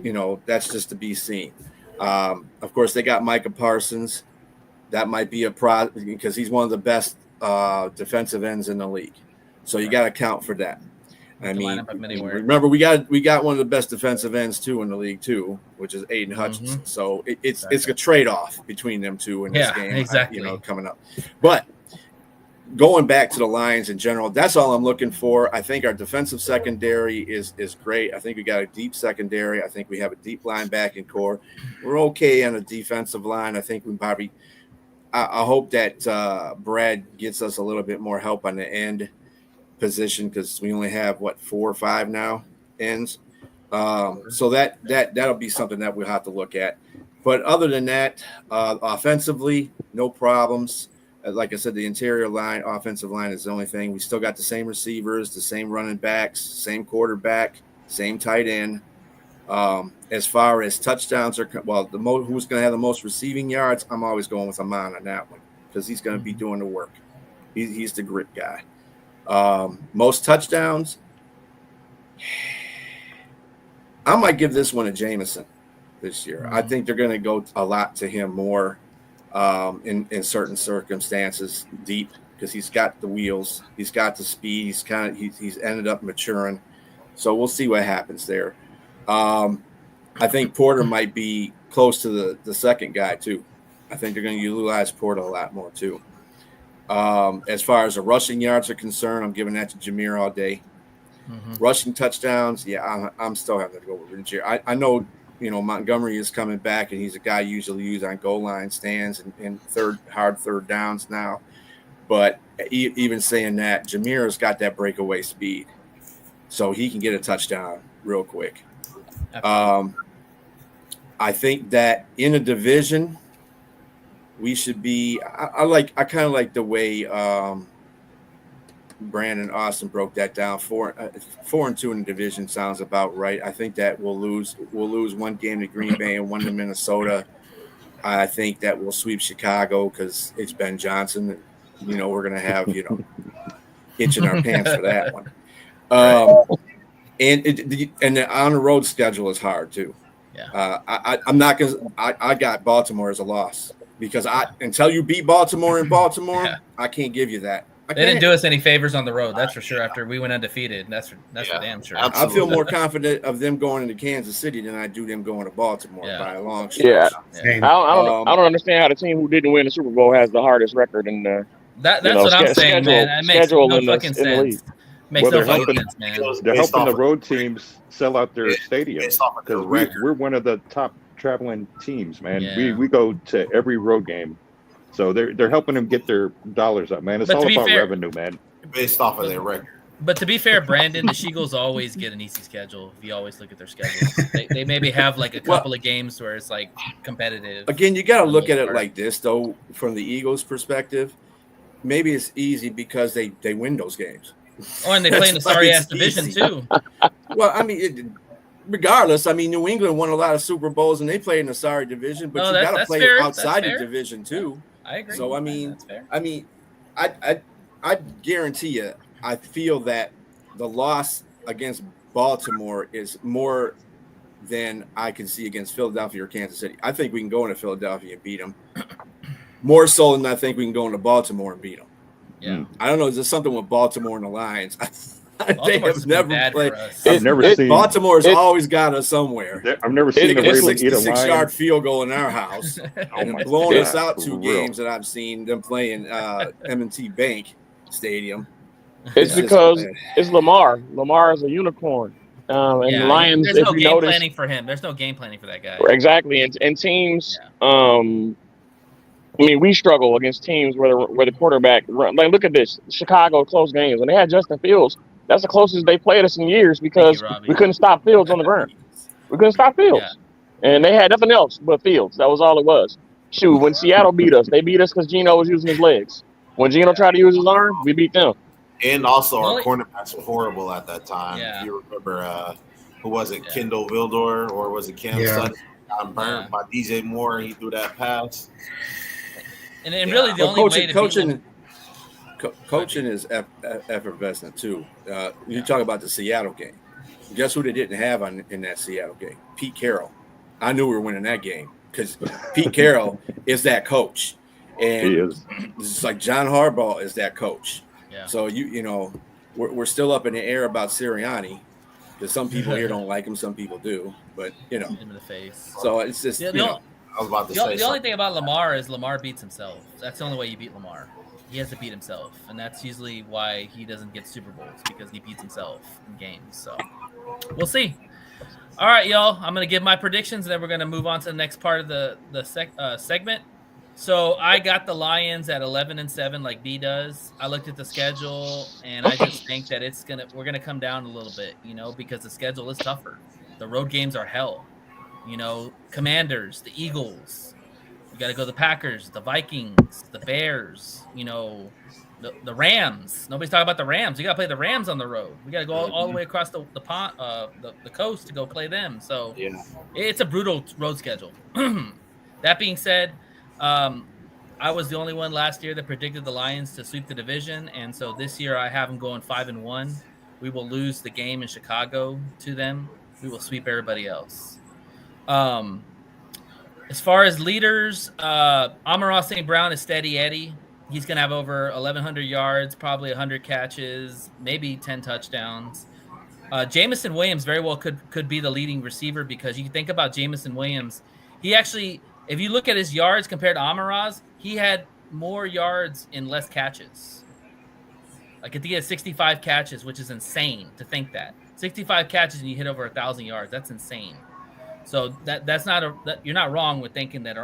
You know, that's just to be seen. Of course, they got Micah Parsons. That might be a problem because he's one of the best defensive ends in the league. So you got to account for that. I mean, remember we got one of the best defensive ends too in the league too, which is Aiden Hutchinson. So it's a trade-off between them two in this game, exactly. Coming up. But going back to the Lions in general, that's all I'm looking for. I think our defensive secondary is great. I think we got a deep secondary. I think we have a deep linebacking core. We're okay on the defensive line. I think we probably I hope that Brad gets us a little bit more help on the end position, because we only have 4 or 5 now ends. So that'll be something that we'll have to look at. But other than that, offensively, no problems. Like I said, the interior line, offensive line is the only thing. We still got the same receivers, the same running backs, same quarterback, same tight end. As far as touchdowns are, who's going to have the most receiving yards? I'm always going with Amon on that one, because he's going to be doing the work. He's the grit guy. Most touchdowns, I might give this one to Jameson this year. I think they're going to go a lot to him more in certain circumstances, deep, because he's got the wheels, he's got the speed, he's ended up maturing. So we'll see what happens there. I think Porter might be close to the second guy too. I think they're going to utilize Porter a lot more too. As far as the rushing yards are concerned, I'm giving that to Jameer all day. Rushing touchdowns, I'm still having to go with Jameer. I know, Montgomery is coming back, and he's a guy usually used on goal line stands and hard third downs now. But even saying that, Jameer has got that breakaway speed, so he can get a touchdown real quick. I think that in a division, we should be. I kind of like the way Brandon Austin broke that down. 4-2 in the division sounds about right. I think that we'll lose one game to Green Bay and one to Minnesota. I think that we'll sweep Chicago because it's Ben Johnson. We're gonna have itching our pants for that one. And the on the road schedule is hard too. I'm not gonna. I got Baltimore as a loss. Because until you beat Baltimore in Baltimore, I can't give you that. They didn't do us any favors on the road, that's for sure. After we went undefeated, that's for damn sure. Absolutely. I feel more confident of them going into Kansas City than I do them going to Baltimore by a long shot. I don't understand how the team who didn't win the Super Bowl has the hardest record in the. That's what I'm saying, man. It makes no fucking sense. Makes no fucking sense, man. They're helping the road teams sell out their stadiums, because we're one of the top traveling teams, man. We go to every road game, so they're helping them get their dollars up, man. It's all about revenue, man. Based off of their record. But to be fair, Brandon, the Sheagles always get an easy schedule. If you always look at their schedule, they maybe have like a couple of games where it's like competitive. Again, you got to look at it like this, though, from the Eagles' perspective. Maybe it's easy because they win those games. Oh, and they play in the sorry ass division too. Well, I mean. Regardless, I mean, New England won a lot of Super Bowls and they played in a sorry division, but you got to play outside the division too. I agree. So I guarantee you, I feel that the loss against Baltimore is more than I can see against Philadelphia or Kansas City. I think we can go into Philadelphia and beat them more so than I think we can go into Baltimore and beat them. Yeah, I don't know. Is there something with Baltimore and the Lions? They have never played. I've never seen Baltimore's always got us somewhere. I've never seen a 66-yard field goal in our house and blowing us out 2 games that I've seen them playing M&T Bank Stadium. It's because it's Lamar. Lamar is a unicorn. And the Lions, there's no game planning for him. There's no game planning for that guy. Exactly. And teams, we struggle against teams where the quarterback run. Like, look at this. Chicago close games. When they had Justin Fields, that's the closest they played us in years because we couldn't stop Fields on the ground. We couldn't stop Fields. And they had nothing else but Fields. That was all it was. Shoot, when Seattle beat us, they beat us because Geno was using his legs. When Geno tried to use his arm, we beat them. And also our cornerbacks were horrible at that time. If you remember, who was it, Kendall Vildor, or was it Cam Sutton? Got burnt by DJ Moore, and he threw that pass. And really the only way to coaching is effervescent too. You talk about the Seattle game. Guess who they didn't have in that Seattle game? Pete Carroll. I knew we were winning that game because Pete Carroll is that coach. And He is. it's like John Harbaugh is that coach. Yeah. So we're still up in the air about Sirianni because some people here don't like him, some people do. But him in the face. So it's just I was about to say the only thing about Lamar is Lamar beats himself. That's the only way you beat Lamar. He has to beat himself, and that's usually why he doesn't get Super Bowls, because he beats himself in games. So we'll see. All right, y'all. I'm gonna give my predictions, and then we're gonna move on to the next part of the segment. So I got the Lions at 11-7, like B does. I looked at the schedule, and I just think that we're gonna come down a little bit, because the schedule is tougher. The road games are hell. Commanders, the Eagles. You got to go to the Packers, the Vikings, the Bears. The Rams. Nobody's talking about the Rams. You got to play the Rams on the road. We got to go all the way across the pond, the coast to go play them. So it's a brutal road schedule. That being said, I was the only one last year that predicted the Lions to sweep the division, and so this year I have them going 5-1. We will lose the game in Chicago to them. We will sweep everybody else. As far as leaders, Amon-Ra St. Brown is steady Eddie. He's going to have over 1,100 yards, probably 100 catches, maybe 10 touchdowns. Jameson Williams very well could be the leading receiver, because you think about Jameson Williams. He actually, if you look at his yards compared to Amon-Ra's, he had more yards in less catches. Like, I think he had 65 catches, which is insane to think that. 65 catches and you hit over 1,000 yards. That's insane. So that's not you're not wrong with thinking that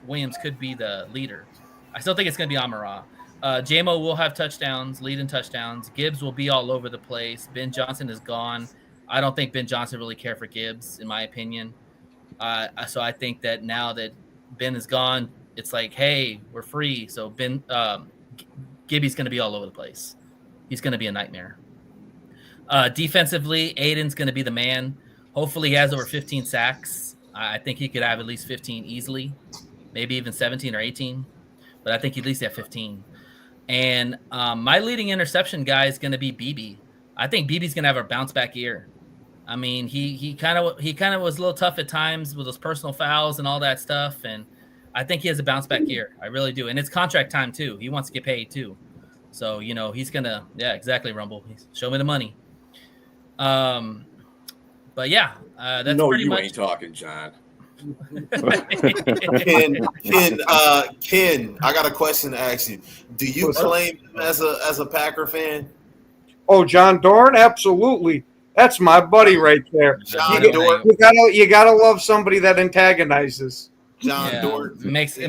Williams could be the leader. I still think it's going to be Amon-Ra. JMO will have touchdowns, lead in touchdowns. Gibbs will be all over the place. Ben Johnson is gone. I don't think Ben Johnson really cared for Gibbs, in my opinion. So I think that now that Ben is gone, it's like, hey, we're free. So Gibby's going to be all over the place. He's going to be a nightmare. Defensively, Aiden's going to be the man. Hopefully he has over 15 sacks. I think he could have at least 15 easily, maybe even 17 or 18. But I think he'd at least have 15. And my leading interception guy is going to be BB. I think BB's going to have a bounce back year. I mean, he kind of was a little tough at times with those personal fouls and all that stuff. And I think he has a bounce back year. I really do. And it's contract time too. He wants to get paid too. So, he's going to, yeah, exactly, Rumble. Show me the money. But yeah, that's pretty much. Ain't talking, John. Ken, I got a question to ask you. Do you claim him as a Packer fan? Oh, John Dorn, absolutely. That's my buddy right there. You gotta love somebody that antagonizes. John Dorn makes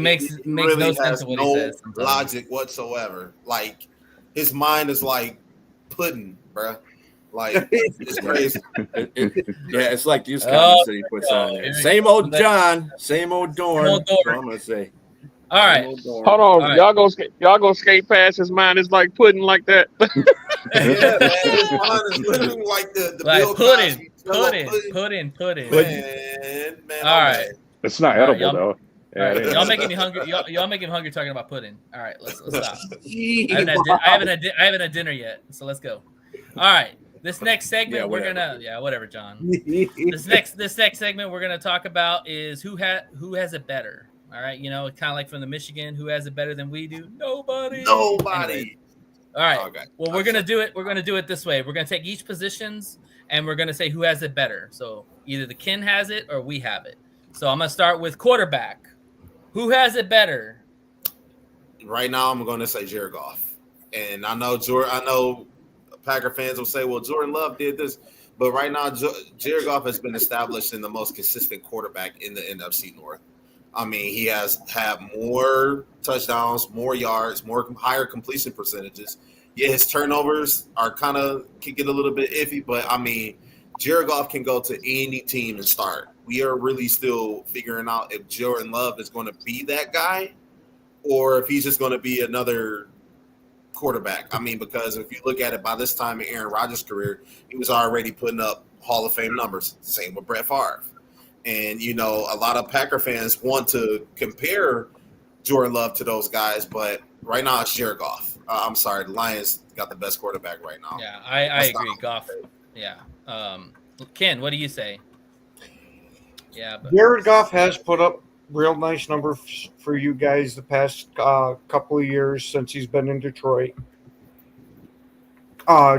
no sense of what he says. Logic whatsoever. Like, his mind is like pudding, bruh. Like, it's crazy. It's like these comments that he puts on there. Same old John, same old Dorn. That's what I'm gonna say. All right, hold on. Right. Y'all go skate past his mind. Is like pudding like that. Yeah, man, his mind is literally like the like Bill pudding. Man, all right. It's not edible though. Yeah, y'all making me hungry. Y'all making me hungry talking about pudding. All right, let's stop. I haven't had dinner yet, so let's go. All right. This next segment whatever, John. This next segment we're gonna talk about is who has it better. All right, kind of like from the Michigan, who has it better than we do? Nobody. Anyway. All right. Okay. Well, we're gonna do it. We're gonna do it this way. We're gonna take each positions and we're gonna say who has it better. So either the Ken has it or we have it. So I'm gonna start with quarterback. Who has it better? Right now, I'm gonna say Jared Goff, and I know Packer fans will say, well, Jordan Love did this. But right now, Jared Goff has been established in the most consistent quarterback in the NFC North. I mean, he has had more touchdowns, more yards, higher completion percentages. Yeah, his turnovers can get a little bit iffy, but I mean, Jared Goff can go to any team and start. We are really still figuring out if Jordan Love is going to be that guy or if he's just going to be another quarterback. I mean, because if you look at it, by this time in Aaron Rodgers' career, he was already putting up Hall of Fame numbers. Same with Brett Favre. And, a lot of Packer fans want to compare Jordan Love to those guys, but right now it's Jared Goff. I'm sorry, the Lions got the best quarterback right now. Yeah, I agree. Goff. Yeah. Ken, what do you say? Yeah, Jared Goff has put up real nice number for you guys the past couple of years since he's been in Detroit.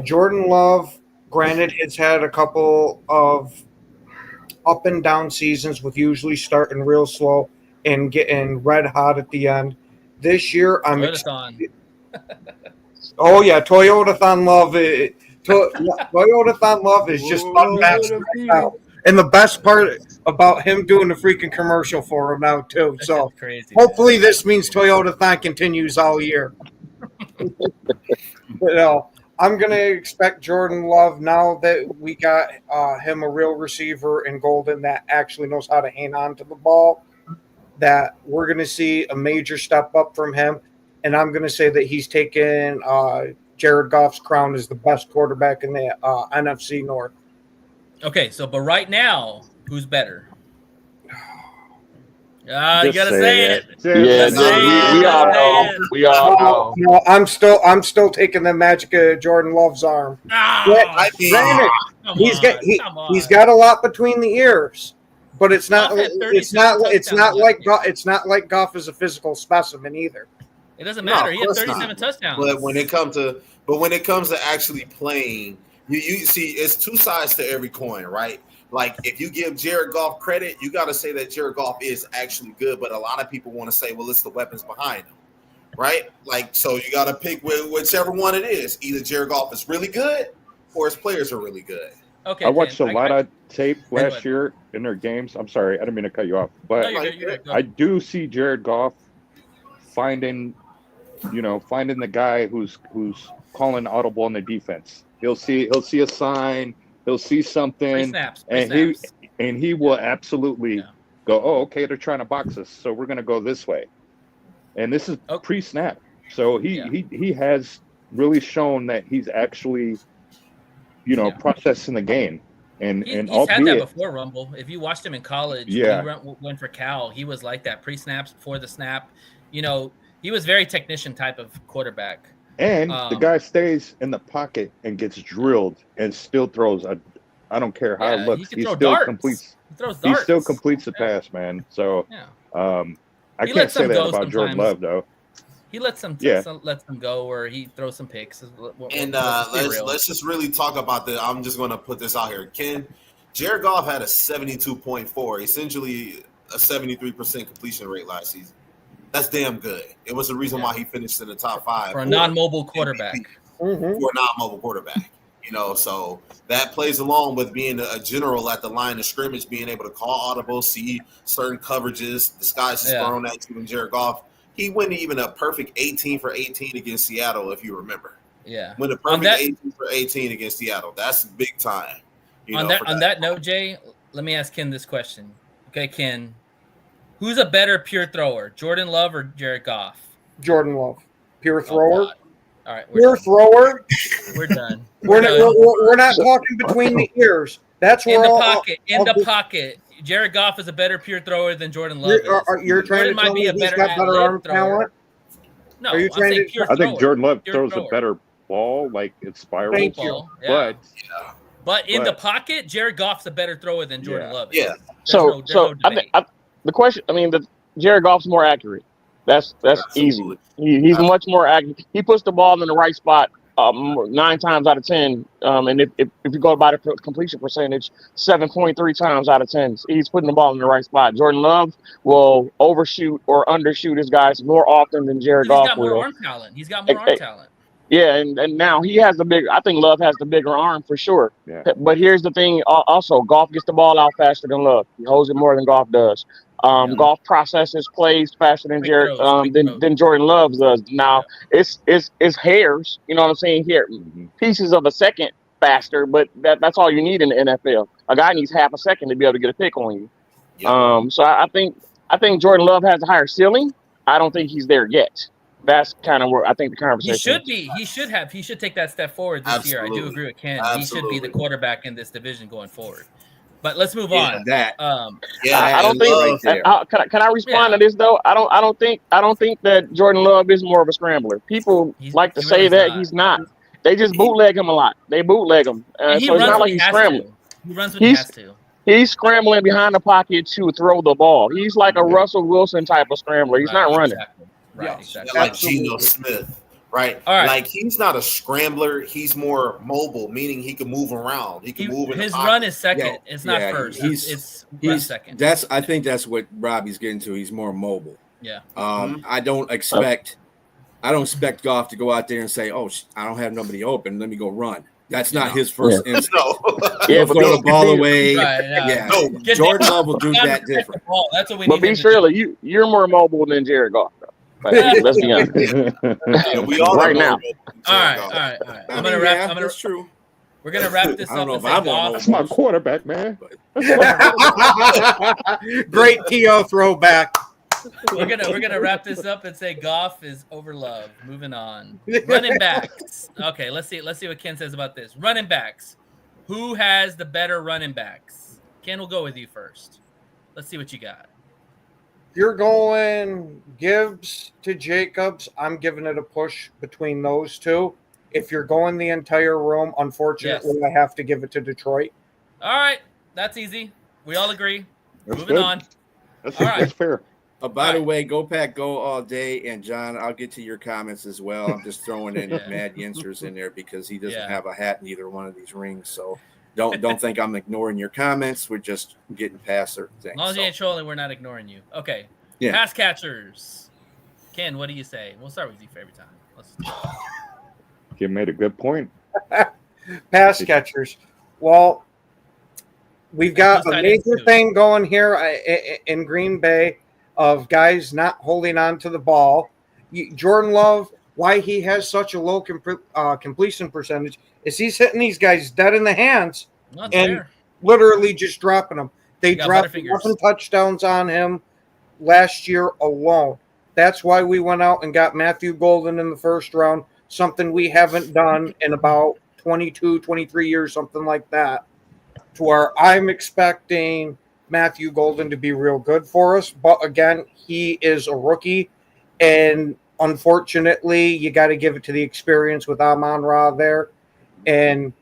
Jordan Love, granted, has had a couple of up and down seasons with usually starting real slow and getting red hot at the end. This year, I'm excited. Oh yeah, Toyotathon Love. Toyotathon Love is just unmatched right now. And the best part about him doing the freaking commercial for him now too. That's So crazy, hopefully this means Toyotathon continues all year. But I'm gonna expect Jordan Love now that we got him a real receiver in Golden that actually knows how to hang on to the ball. That we're gonna see a major step up from him, and I'm gonna say that he's taken Jared Goff's crown as the best quarterback in the NFC North. Okay, so but right now, who's better? You gotta say it. We all know. We all know. No, I'm still taking the magic of Jordan Love's arm. He's got a lot between the ears, but it's not like Goff is a physical specimen either. It doesn't matter. He had 37 touchdowns. But when it comes to actually playing, you see it's two sides to every coin, right? Like if you give Jared Goff credit, you got to say that Jared Goff is actually good. But a lot of people want to say, well, it's the weapons behind him, right? Like so, you got to pick whichever one it is. Either Jared Goff is really good, or his players are really good. Okay. I watched a lot of tape last year in their games. I'm sorry, I didn't mean to cut you off, but I do see Jared Goff finding the guy who's calling audible in the defense. He'll see a sign, he'll see something, and he will absolutely go, oh, okay, they're trying to box us, so we're going to go this way. And this is pre-snap, so he has really shown that he's actually, processing the game. And he's had that before, Rumble. If you watched him in college, when he went for Cal, he was like that pre-snaps, before the snap. He was very technician type of quarterback. And the guy stays in the pocket and gets drilled and still throws I don't care how it looks. He still completes the pass, man. So I can't say that about Jordan Love though. He lets them go, or he throws some picks. And let's just really talk about the. I'm just going to put this out here. Jared Goff had a 72.4, essentially a 73% completion rate last season. That's damn good. It was the reason why he finished in the top 5 for a non-mobile quarterback. For a non-mobile quarterback, so that plays along with being a general at the line of scrimmage, being able to call audible, see certain coverages, disguise is thrown at you. And Jared Goff, he went even a perfect 18 for 18 against Seattle, if you remember. Yeah, went a perfect 18 for 18 against Seattle. That's big time. On that note, Jay, let me ask Ken this question. Okay, Ken. Who's a better pure thrower, Jordan Love or Jared Goff? Jordan Love, pure thrower. All right, pure thrower. We're done. We're not talking between the ears. That's where in the pocket. Jared Goff is a better pure thrower than Jordan Love. You're trying to tell me he's got better arm talent? No, I think Jordan Love throws a better ball, like it spirals. Thank you. But in the pocket, Jared Goff's a better thrower than Jordan Love. Yeah. So I think the question. I mean, Jared Goff's more accurate. That's easy. He's much more accurate. He puts the ball in the right spot 9 times out of 10. And if you go by the completion percentage, 7.3 times out of 10, he's putting the ball in the right spot. Jordan Love will overshoot or undershoot his guys more often than Jared Goff will. He's got more arm talent. He's got more arm talent. Yeah, and now he has I think Love has the bigger arm for sure. Yeah. But here's the thing also, Goff gets the ball out faster than Love. He holds it more than Goff does. Goff processes plays faster than than Jordan Love does. Now it's hairs, you know what I'm saying? Here, pieces of a second faster, but that's all you need in the NFL. A guy needs half a second to be able to get a pick on you. Yeah. So I think Jordan Love has a higher ceiling. I don't think he's there yet. That's kind of where I think the conversation should be. He should take that step forward this year. I do agree with Ken. He should be the quarterback in this division going forward. But let's move on. I don't think. Can I respond to this though? I don't think that Jordan Love is more of a scrambler. People like to say that he's not. They just bootleg him a lot. They bootleg him, so it's not like he's scrambling. He runs when he has to. He's scrambling behind the pocket to throw the ball. He's like a Russell Wilson type of scrambler. He's not running. Exactly. Right, exactly. Like Geno Smith, right? All right. Like he's not a scrambler. He's more mobile, meaning he can move around. He can move. His run is second. It's not first. It's second. I think that's what Robbie's getting to. He's more mobile. Yeah. I don't expect Goff to go out there and say, "Oh, I don't have nobody open. Let me go run." That's not his first instinct. He'll throw the ball away. Jordan Love will do that different. That's what we need. But be sure, you're more mobile than Jared Goff. Let's be honest. We all right now. All right. I'm gonna wrap. That's true. We're gonna wrap this up. That's my quarterback, man. Great TO throwback. We're gonna wrap this up and say Goff is overloved. Moving on. Running backs. Okay, let's see what Ken says about this. Running backs. Who has the better running backs? Ken, we'll go with you first. Let's see what you got. You're going Gibbs to Jacobs. I'm giving it a push between those two. If you're going the entire room, unfortunately, I have to give it to Detroit. All right, that's easy. We all agree. That's Moving good. on. That's fair. By the way, go Pack, go all day. And John, I'll get to your comments as well. I'm just throwing in Mad Yinster's in there because he doesn't have a hat in either one of these rings. So don't think I'm ignoring your comments. We're just getting past certain things. As long as you ain't trolling, we're not ignoring you. Okay. Yeah. Pass catchers. Ken, what do you say? We'll start with you for every time. You made a good point. Pass catchers. Well, we've got a major thing going here in Green Bay of guys not holding on to the ball. Jordan Love, why he has such a low completion percentage is he's hitting these guys dead in the hands and literally just dropping them. They dropped 11 touchdowns on him last year alone. That's why we went out and got Matthew Golden in the first round, something we haven't done in about 22, 23 years, something like that, to where I'm expecting Matthew Golden to be real good for us. But again, he is a rookie, and unfortunately, you got to give it to the experience with Amon-Ra there. And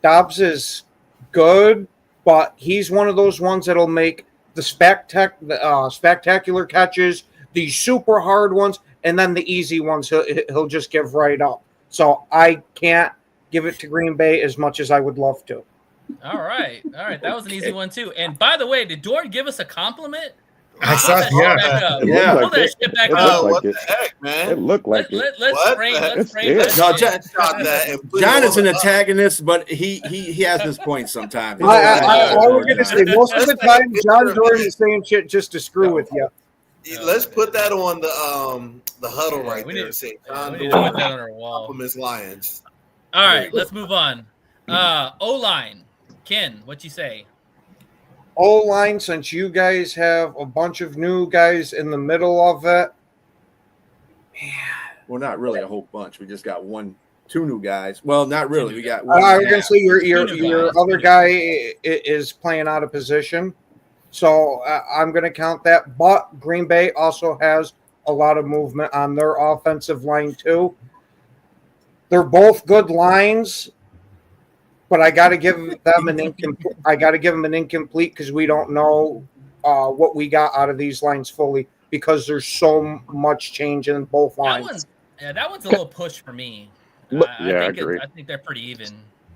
Dobbs is good, but he's one of those ones that'll make the spectacular catches, the super hard ones, and then the easy ones he'll just give right up. So I can't give it to Green Bay as much as I would love to. All right. That was an easy one too. And by the way, did Dorn give us a compliment? I saw that shit back up. What the heck, man? It looked like Let's frame John is an antagonist, but he has his points sometimes. I was going to say, most of the time, John Dorn is saying shit just to screw with you. Let's put that on the huddle right there. Say John Dorn put that on our wall. Compliments Lions. All right, let's move on. O-line. Ken, what you say? O-line, since you guys have a bunch of new guys in the middle of it. Well, not really a whole bunch. We just got two new guys. Well, not really. We got one. I was going to say your other guy is playing out of position. So I'm going to count that. But Green Bay also has a lot of movement on their offensive line too. They're both good lines. But I got to give them an incomplete. Because we don't know what we got out of these lines fully because there's so much change in both lines. That one's a little push for me. I agree. I think they're pretty even.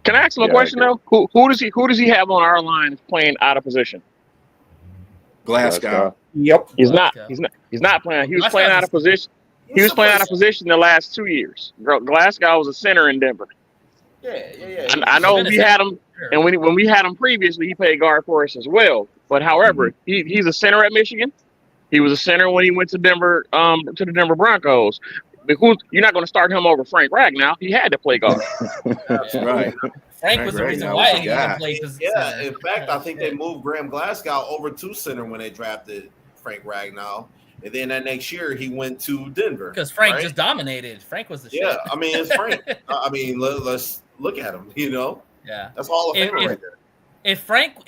Can I ask him a question though? Who does he have on our line playing out of position? Glasgow. Yep. He's not playing. He was playing out of position. He was playing out of position the last 2 years. Glasgow was a center in Denver. Yeah. I know we had him, and when we had him previously, he played guard for us as well. But however, he's a center at Michigan. He was a center when he went to Denver, to the Denver Broncos. Because you're not going to start him over Frank Ragnow. He had to play guard. That's right. Frank was the reason why he didn't play. Yeah, in fact, I think they moved Graham Glasgow over to center when they drafted Frank Ragnow. And then that next year, he went to Denver. Because Frank just dominated. Frank was the shit. Yeah, I mean, it's Frank. I mean, let's look at him, Yeah. That's Hall of Famer right there. If Frank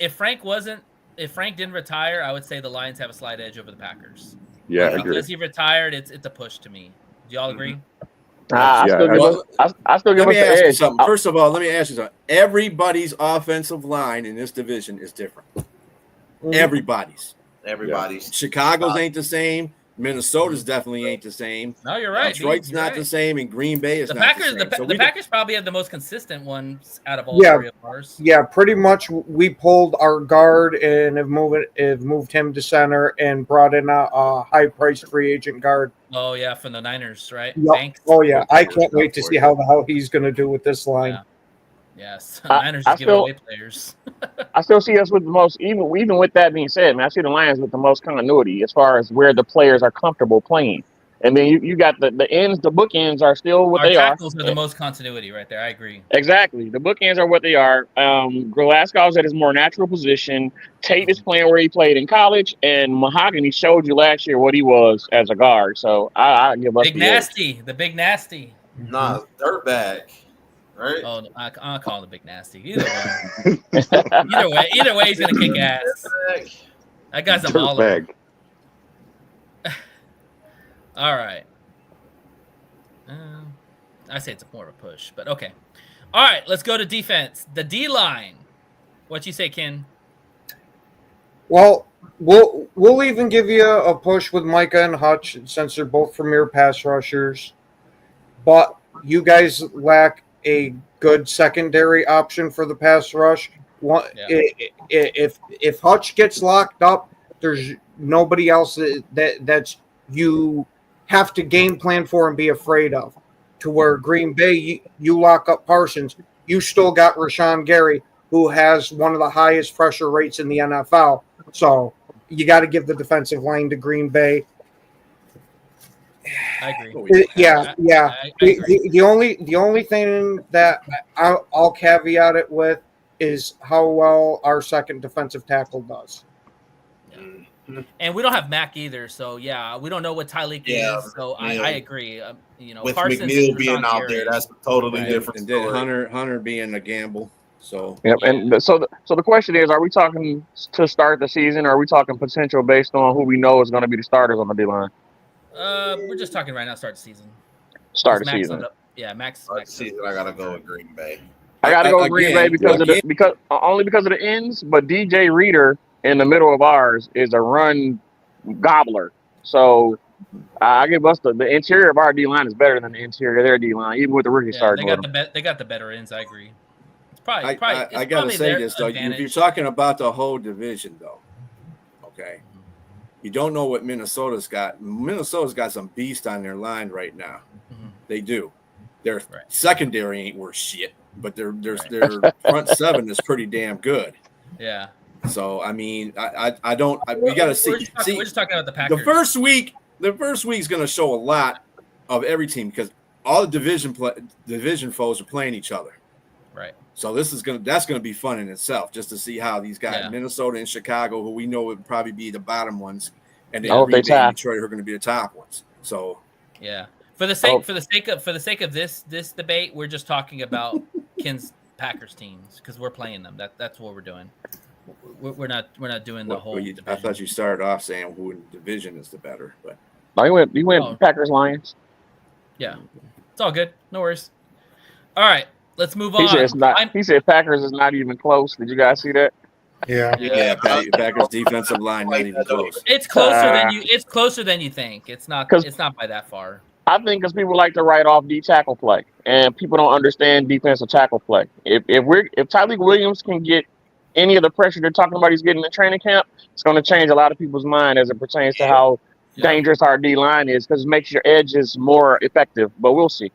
didn't retire, I would say the Lions have a slight edge over the Packers. Yeah, I agree. Because he retired, it's a push to me. Do y'all agree? I still give us the edge. Something. First of all, let me ask you something. Everybody's offensive line in this division is different. Everybody's. Chicago's ain't the same. Minnesota's definitely ain't the same. No, you're right. Detroit's not the same, and Green Bay is the not Packers. the same. The Packers probably have the most consistent ones out of all three of ours. Yeah, pretty much. We pulled our guard and have moved him to center and brought in a high-priced free agent guard. Oh yeah, from the Niners, right? Yep. Banks. Oh yeah, I can't wait to see how the hell he's going to do with this line. Yeah. Yes, Niners just give away players. I still see us with the most, even with that being said, man, I see the Lions with the most continuity as far as where the players are comfortable playing. And then you got the ends, the bookends are still what they are. Our tackles are the most continuity right there. I agree. Exactly. The bookends are what they are. Glasgow's at his more natural position. Tate is playing where he played in college, and Mahogany showed you last year what he was as a guard. So I give us the big nasty. Nah, dirtbag. Right? Oh, I'll call him the big nasty. Either way, he's gonna kick ass. That guy's a mauler. All right. I say it's more of a push, but okay. All right, let's go to defense. The D line. What you say, Ken? Well, we'll even give you a push with Micah and Hutch since they're both premier pass rushers, but you guys lack a good secondary option for the pass rush. If Hutch gets locked up, there's nobody else that's you have to game plan for and be afraid of. To where Green Bay, you lock up Parsons, you still got Rashawn Gary, who has one of the highest pressure rates in the NFL. So you got to give the defensive line to Green Bay. I agree. Yeah. I agree. The only thing that I'll caveat it with is how well our second defensive tackle does. Yeah. And we don't have Mac either, so yeah, we don't know what Tyleek is. So I agree. With Parsons McNeil being out there, that's a totally different and story. then Hunter being a gamble. So yep. And so the question is, are we talking to start the season, or are we talking potential based on who we know is going to be the starters on the D line? We're just talking right now. Start the season. Start the season. Max. Season. I gotta go with Green Bay. I gotta go with Green Bay because of the ends. But DJ Reader in the middle of ours is a run gobbler. So I give us the interior of our D line is better than the interior of their D line, even with the rookie starting. They got the better ends. I agree. It's probably. I gotta say this though. If you're talking about the whole division, though, okay. You don't know what Minnesota's got. Minnesota's got some beast on their line right now. Mm-hmm. They do. Their secondary ain't worth shit, but their front seven is pretty damn good. Yeah. So I mean, we got to see. We're just talking about the Packers. The first week's going to show a lot of every team because all the division foes are playing each other. Right. So that's going to be fun in itself, just to see how these guys, Minnesota and Chicago, who we know would probably be the bottom ones, and then Green Bay and Detroit are going to be the top ones. So yeah, for the sake of this debate, we're just talking about Ken's Packers teams because we're playing them. That's what we're doing. We're not doing the whole. I thought you started off saying who in the division is the better, but you went Packers Lions. Yeah, it's all good. No worries. All right. Let's move on. He said Packers is not even close. Did you guys see that? Yeah. Packers defensive line not even close. It's closer than you think. It's not by that far. I think because people like to write off D tackle play, and people don't understand defensive tackle play. If Tyleek Williams can get any of the pressure they're talking about he's getting in training camp, it's going to change a lot of people's mind as it pertains to how dangerous our D line is because it makes your edges more effective. But we'll see.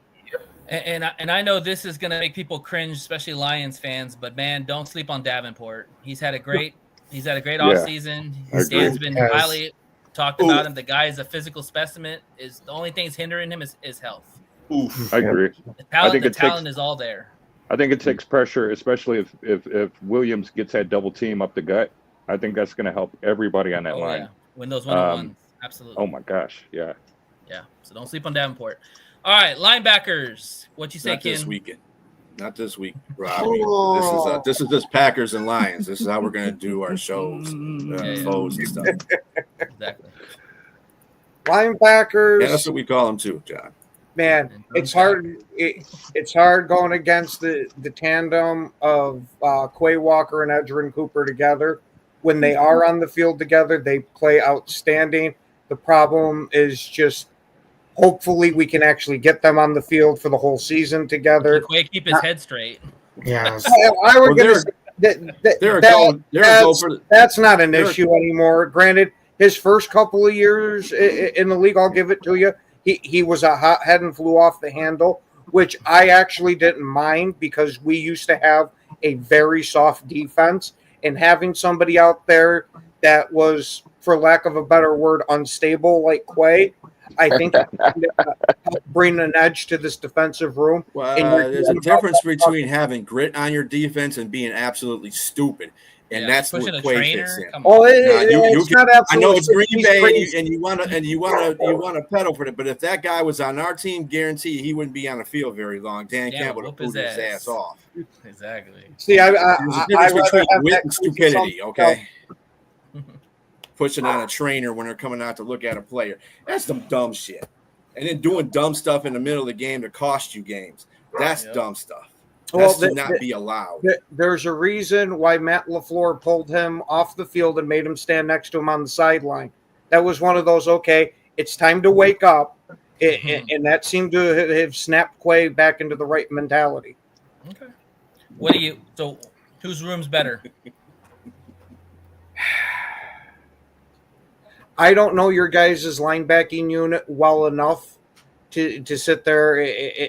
And I know this is going to make people cringe, especially Lions fans. But man, don't sleep on Davenport. He's had a great offseason. Stan's been highly talked about him. The guy is a physical specimen. Is the only thing hindering him is health. I agree. The talent is all there. I think it takes pressure, especially if Williams gets that double team up the gut. I think that's going to help everybody on that line. Yeah. Win those 1-on-1s. Absolutely. Oh my gosh, yeah. Yeah. So don't sleep on Davenport. All right, linebackers. What you say, Not Ken? this weekend. Not this week, Rob. This is just Packers and Lions. This is how we're going to do our shows, foes and stuff. Exactly. Linebackers. Yeah, that's what we call them too, John. Man, it's hard. It's hard going against the tandem of Quay Walker and Edgerrin Cooper together. When they are on the field together, they play outstanding. The problem is just hopefully we can actually get them on the field for the whole season together. Quay keep his head straight. Yes. I would that's not an issue anymore. Granted, his first couple of years in the league, I'll give it to you. He was a hot head and flew off the handle, which I actually didn't mind because we used to have a very soft defense, and having somebody out there that was, for lack of a better word, unstable like Quay, I think bring an edge to this defensive room. Well, there's a difference between having grit on your defense and being absolutely stupid. And that's what Quay fits in. Oh, I know it's Green Bay, and you want to pedal for it. But if that guy was on our team, guarantee he wouldn't be on the field very long. Dan Campbell would have his ass off. Exactly. See, there's a difference between wit and stupidity. Okay. Pushing on a trainer when they're coming out to look at a player. That's some dumb shit. And then doing dumb stuff in the middle of the game to cost you games. That's dumb stuff. That should not be allowed. There's a reason why Matt LaFleur pulled him off the field and made him stand next to him on the sideline. That was one of those, okay, it's time to wake up. And that seemed to have snapped Quay back into the right mentality. Okay. So whose room's better? I don't know your guys' linebacking unit well enough to sit there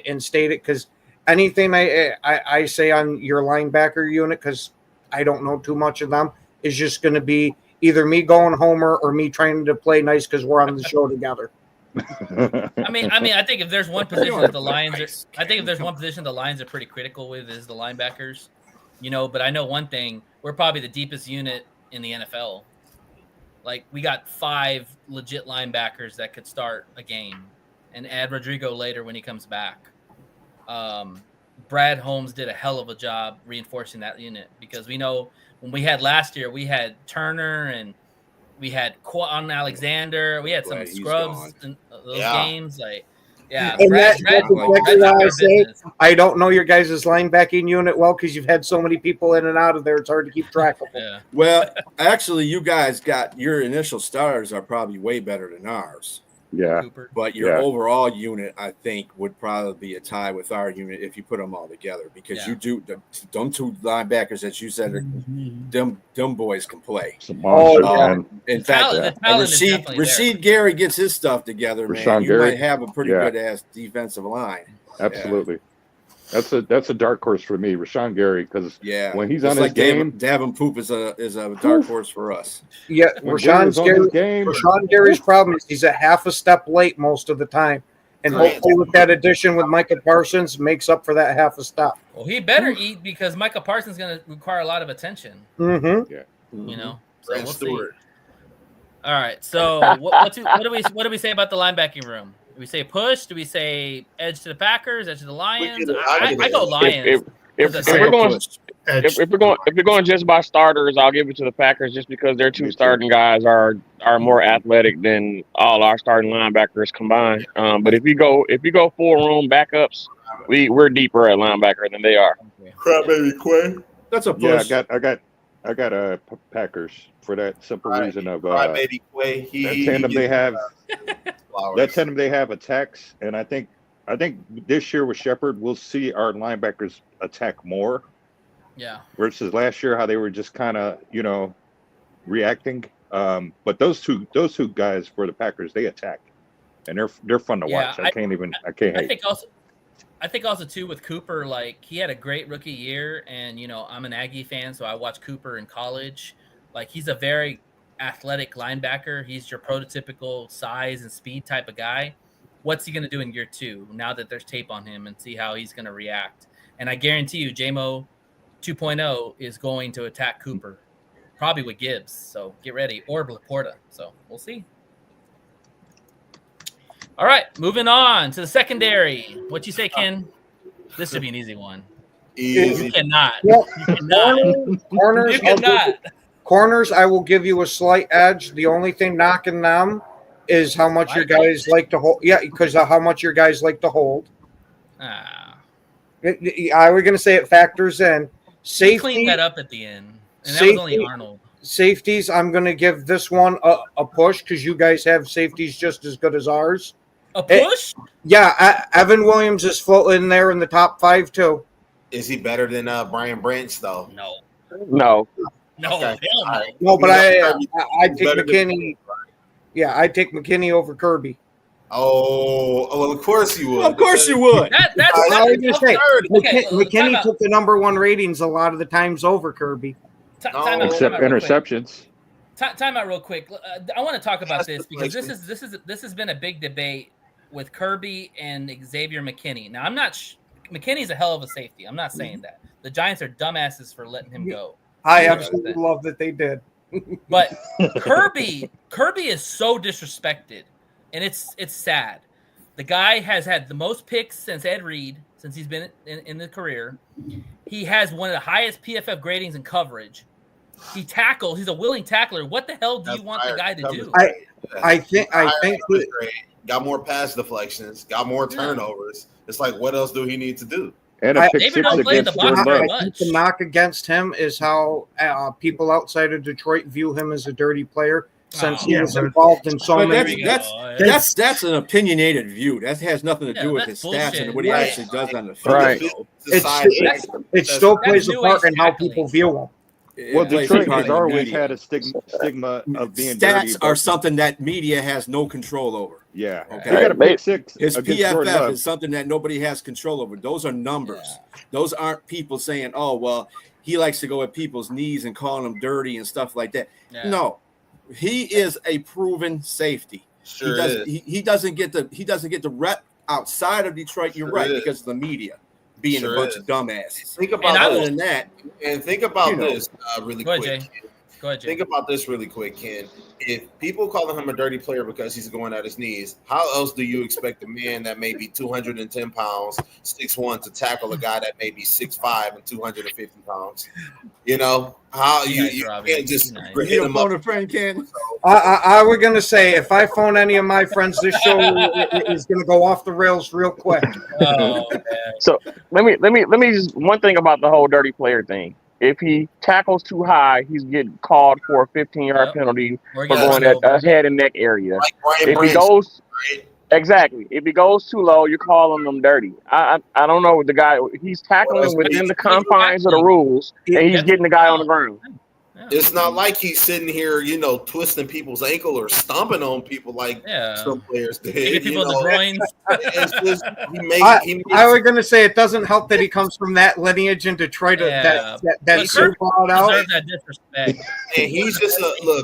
and state it, because anything I say on your linebacker unit, because I don't know too much of them, is just going to be either me going homer or me trying to play nice because we're on the show together. I think if there's one position that the Lions are pretty critical with is the linebackers. But I know one thing: we're probably the deepest unit in the NFL. Like, we got 5 legit linebackers that could start a game, and add Rodrigo later when he comes back. Brad Holmes did a hell of a job reinforcing that unit, because we know when we had last year, we had Turner and we had Quan Alexander. We had some scrubs in those games. And that's exactly why I say I don't know your guys' linebacking unit well, because you've had so many people in and out of there. It's hard to keep track of them. Yeah. Well, actually, you guys got your initial starters are probably way better than ours. Yeah. But your overall unit, I think, would probably be a tie with our unit if you put them all together, because you do them 2 linebackers that you said are them boys can play. Man. In fact, Rasheed Gary gets his stuff together, man. You might have a pretty good ass defensive line. Absolutely. That's a dark horse for me, Rashawn Gary, because when he's on his game, Davin Poop is a dark horse for us. Yeah, Rashawn Gary's problem is he's a half a step late most of the time, and hopefully with that addition with Micah Parsons makes up for that half a step. Well, he better eat, because Micah Parsons is going to require a lot of attention. Mm-hmm. Yeah. So we'll see. All right. So what do we say about the linebacking room? Do we say push? Do we say edge to the Packers, edge to the Lions? I go Lions. If we're going just by starters, I'll give it to the Packers, just because their 2 starting guys are more athletic than all our starting linebackers combined. But if you go full room backups, we're deeper at linebacker than they are. Crap, baby, Quay. That's a push. Yeah, I got Packers for that simple reason of baby Quay. That tandem they have. That tandem they have attacks, and I think this year with Shepard, we'll see our linebackers attack more. Yeah. Versus last year, how they were just kind of reacting. But those two guys for the Packers, they attack, and they're fun to watch. I can't hate. I think also too with Cooper, like, he had a great rookie year, and I'm an Aggie fan, so I watched Cooper in college. Like, he's a very athletic linebacker. He's your prototypical size and speed type of guy. What's he going to do in year 2 now that there's tape on him, and see how he's going to react? And I guarantee you, JMO 2.0 is going to attack Cooper, probably with Gibbs. So get ready, or Laporta. So we'll see. All right, moving on to the secondary. What you say, Ken? This should be an easy one. Easy. You cannot. Well, you cannot. Corners, You cannot. Corners, I will give you a slight edge. The only thing knocking them is how much your guys like to hold. Yeah, because of how much your guys like to hold. I was going to say it factors in. Safety, cleaned that up at the end, and that was only Arnold. Safeties, I'm going to give this one a push because you guys have safeties just as good as ours. A push? Evan Williams is floating there in the top 5 too. Is he better than Brian Branch though? No. Okay. No, but I take McKinney. Yeah, I take McKinney over Kirby. Oh, well, of course you would. Well, of course you would. That's I was gonna say, Okay, McKinney took the number 1 ratings a lot of the times over Kirby. Except interceptions. Time out real quick. I want to talk about this because this has been a big debate with Kirby and Xavier McKinney. Now, I'm not. McKinney's a hell of a safety. I'm not saying that. The Giants are dumbasses for letting him go. I absolutely love that they did. But Kirby is so disrespected, and it's sad. The guy has had the most picks since Ed Reed, since he's been in the career. He has one of the highest PFF gradings in coverage. He tackles. He's a willing tackler. What the hell do you want the guy to do? I think got more pass deflections, got more turnovers. It's like, what else do he need to do? And a pick six against Jordan Love. I think the knock against him is how people outside of Detroit view him as a dirty player, since he was involved in so many. That's an opinionated view. That has nothing to do with his stats and what he actually does on the field. Right. It still plays a part in how people view him. Well, Detroit has always had a stigma of being stats dirty, are something that media has no control over. Yeah. Okay. He got a pick six. His Jordan PFF Love. is something that nobody has control over. Those are numbers. Those aren't people saying, "Oh, well, he likes to go at people's knees and calling them dirty and stuff like that." Yeah. No, he is a proven safety. Sure, he doesn't get the rep outside of Detroit. You're right, because of the media being a bunch of dumbasses. Think about other than that, and think about this really quick. Jay. Go ahead, Jay. Think about this really quick, Ken. If people calling him a dirty player because he's going at his knees, how else do you expect a man that may be 210 pounds, 6'1", to tackle a guy that may be 6'5" and 250 pounds? You know how you can't just hit him up. A friend, Ken. I was gonna say, if I phone any of my friends, this show is gonna go off the rails real quick. So let me just one thing about the whole dirty player thing. If he tackles too high, he's getting called for a 15-yard penalty for going at a head and neck area. If he goes if he goes too low, you're calling him dirty. I don't know the guy. He's tackling within the confines of the rules, and he's getting the guy on the ground. It's not like he's sitting here, twisting people's ankle or stomping on people like some players did. People in the groins. I was going to say it doesn't help that he comes from that lineage in Detroit. That's so brought out. That disrespect. And he's just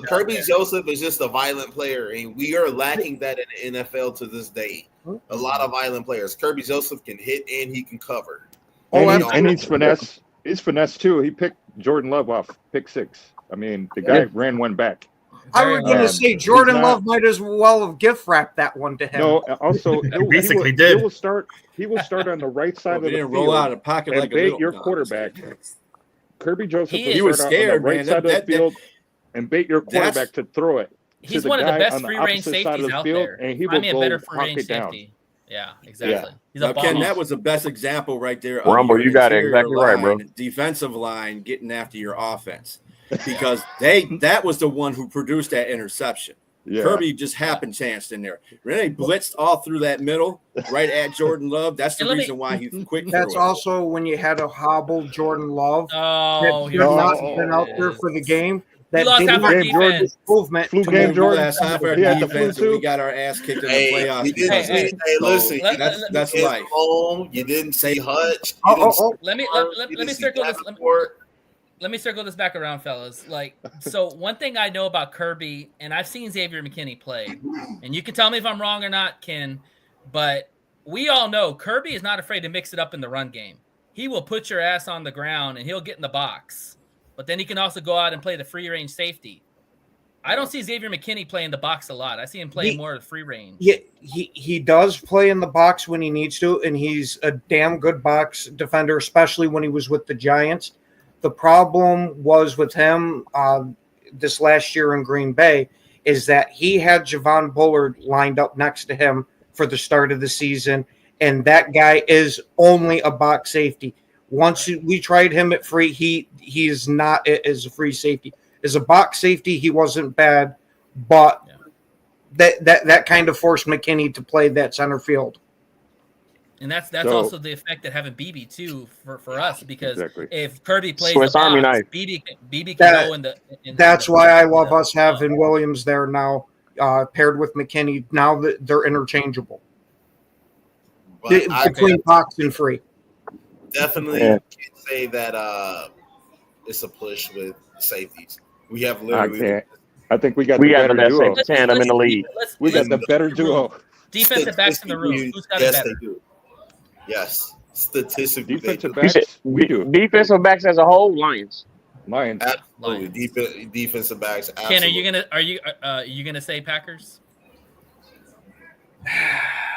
Kirby Joseph is just a violent player, and we are lacking that in the NFL to this day. A lot of violent players. Kirby Joseph can hit and he can cover. And he's finesse. He's finesse too. He picked Jordan Love off pick six. I mean, the guy ran one back. I was going to say Jordan Love might as well have gift wrapped that one to him. No, also basically he will start on the right side of the field. Roll out of pocket and like bait a your quarterback. Kirby Joseph he was scared, on the right side of the field and bait your quarterback to throw it. He's one of the best free range safeties out there. And he will a better free range safety. Yeah, exactly. Yeah. Ken, that was the best example right there. Rumble, you got it exactly right, bro. Defensive line getting after your offense, because that was the one who produced that interception. Yeah. Kirby just happened chanced in there. They blitzed all through that middle, right at Jordan Love. That's the reason why he's quick. That's also when you had a hobbled Jordan Love. Oh, he not been out there for the game. That movement. Flu game, Jordan. Last half our defense, we got our ass kicked in the playoffs. Listen, that's life. Home, you didn't say Hutch. Let me circle this. Let me circle this back around, fellas. So one thing I know about Kirby, and I've seen Xavier McKinney play, and you can tell me if I'm wrong or not, Ken, but we all know Kirby is not afraid to mix it up in the run game. He will put your ass on the ground, and he'll get in the box. But then he can also go out and play the free range safety. I don't see Xavier McKinney play in the box a lot. I see him playing more of the free range. Yeah, he does play in the box when he needs to, and he's a damn good box defender, especially when he was with the Giants. The problem was with him this last year in Green Bay is that he had Javon Bullard lined up next to him for the start of the season, and that guy is only a box safety. Once we tried him at free, he is not as a free safety. As a box safety, he wasn't bad, but that kind of forced McKinney to play that center field. And that's also the effect of having BB too for us, because if Kirby plays Swiss the Army box, knife. BB can go in the. That's why I love us having Williams there now, paired with McKinney. Now that they're interchangeable between box and free. Definitely can't say that it's a push with safeties. We have literally. I think we got the better duo. Tandem in the league. We got the better duo. Defensive backs in the room. Who's got it better? They do. Yes, statistically, defensive backs. We do. Defensive backs as a whole, Lions. Absolutely. Defensive backs. Absolutely. Ken, are you gonna say Packers?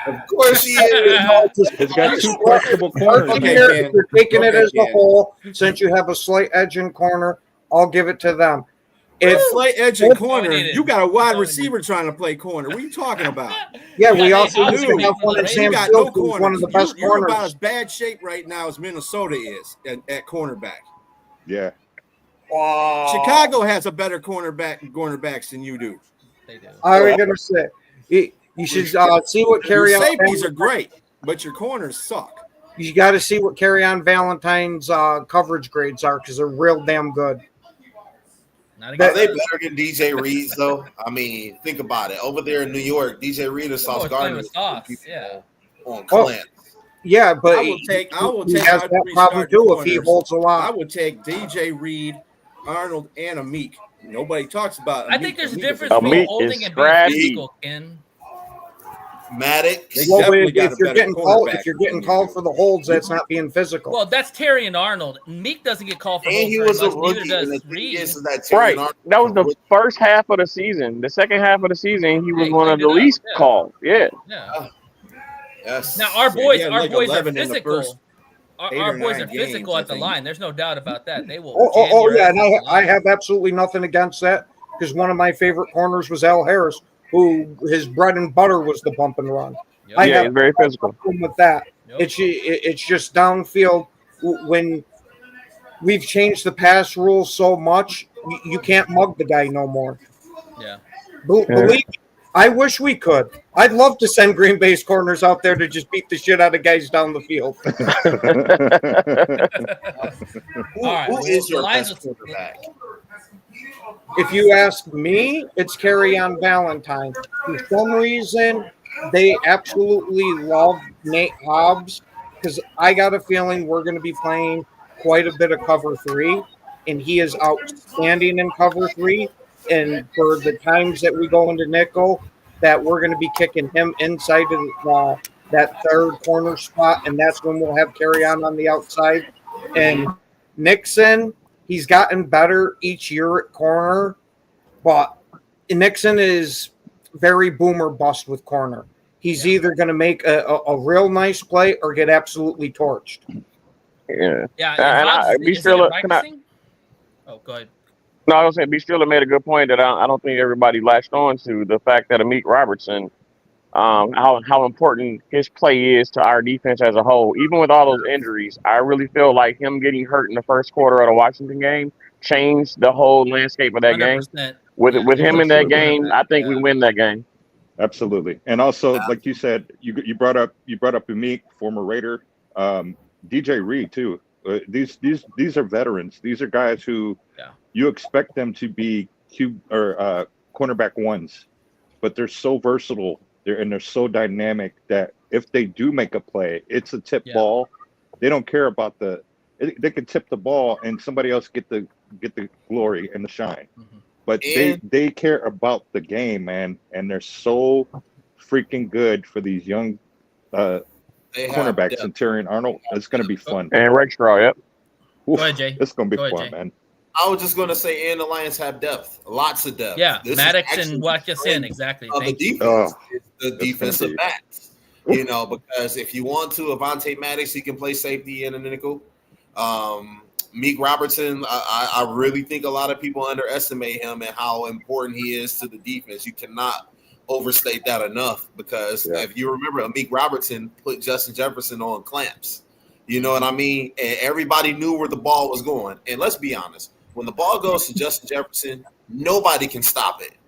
Of course he is. It's got two questionable corners. If you're taking it as a whole, since you have a slight edge in corner, I'll give it to them. If slight edge in corner, you got a wide receiver trying to play corner. What are you talking about? Yeah, we also have one in Sam Fields, who's one of the best You're corners. about as bad shape right now as Minnesota is at cornerback. Yeah. Chicago has a better cornerbacks than you do. They do. I was gonna say you should see what carry Your on. safeties are great, but your corners suck. You got to see what carry on Valentine's coverage grades are, because they're real damn good. Are they better than DJ Reed's though? I mean, think about it. Over there in New York, DJ Reed and Sauce Gardner on Clint. Yeah, but I will take he has that problem too if he holds a lot. I would take DJ Reed, Arnold, and Amik. Nobody talks about Amik. I think there's a difference between holding and being physical, Ken. Maddox. Well, if you're getting called for the holds, that's not being physical. Well, that's Terry and Arnold. Meek doesn't get called for holds. He was a much, rookie. neither does Reed. Right. That was the first half of the season. The second half of the season, he was one of the least called. Yeah. Yes. Now our boys are physical. Our boys are physical at the line. There's no doubt about that. They will. Yeah, and I have absolutely nothing against that, because one of my favorite corners was Al Harris, who his bread and butter was the bump and run. I have very physical with that. It's just downfield. When we've changed the pass rules so much, you can't mug the guy no more. Yeah. Believe me, I wish we could. I'd love to send Green Bay's corners out there to just beat the shit out of guys down the field. Who is your best quarterback? If you ask me, it's Kerryon Valentine. For some reason, they absolutely love Nate Hobbs, because I got a feeling we're going to be playing quite a bit of cover 3, and he is outstanding in cover 3. And for the times that we go into nickel, that we're going to be kicking him inside of that third corner spot, and that's when we'll have Kerryon on the outside. And Nixon, he's gotten better each year at corner, but Nixon is very boomer bust with corner. He's either going to make a real nice play or get absolutely torched. Yeah. Yeah. Oh, go ahead. No, I was saying, B. Striller made a good point that I don't think everybody latched on to, the fact that Amik Robertson, how important his play is to our defense as a whole. Even with all those injuries, I really feel like him getting hurt in the first quarter of the Washington game changed the whole landscape of that game. With him in that game, I think we win that game. Absolutely. And also, like you said, you brought up Amik, former Raider, DJ Reed too. These are veterans. These are guys who you expect them to be cornerback ones, but they're so versatile. They're so dynamic that if they do make a play, it's a tip ball. They don't care about they can tip the ball and somebody else get the glory and the shine. Mm-hmm. But they care about the game, man, and they're so freaking good for these young cornerbacks. And Terry and Arnold, it's going to be fun. And Rakestraw, yep. Go ahead, Jay. It's going to be fun, man. I was just going to say, and the Lions have depth, lots of depth. Yeah, Maddox and Watkinson, exactly. The defense, the defensive backs. Because if you want to, Avonte Maddox, he can play safety in a nickel. Meek Robertson, I really think a lot of people underestimate him and how important he is to the defense. You cannot overstate that enough, because if you remember, Meek Robertson put Justin Jefferson on clamps. You know what I mean? And everybody knew where the ball was going. And let's be honest, when the ball goes to Justin Jefferson, nobody can stop it.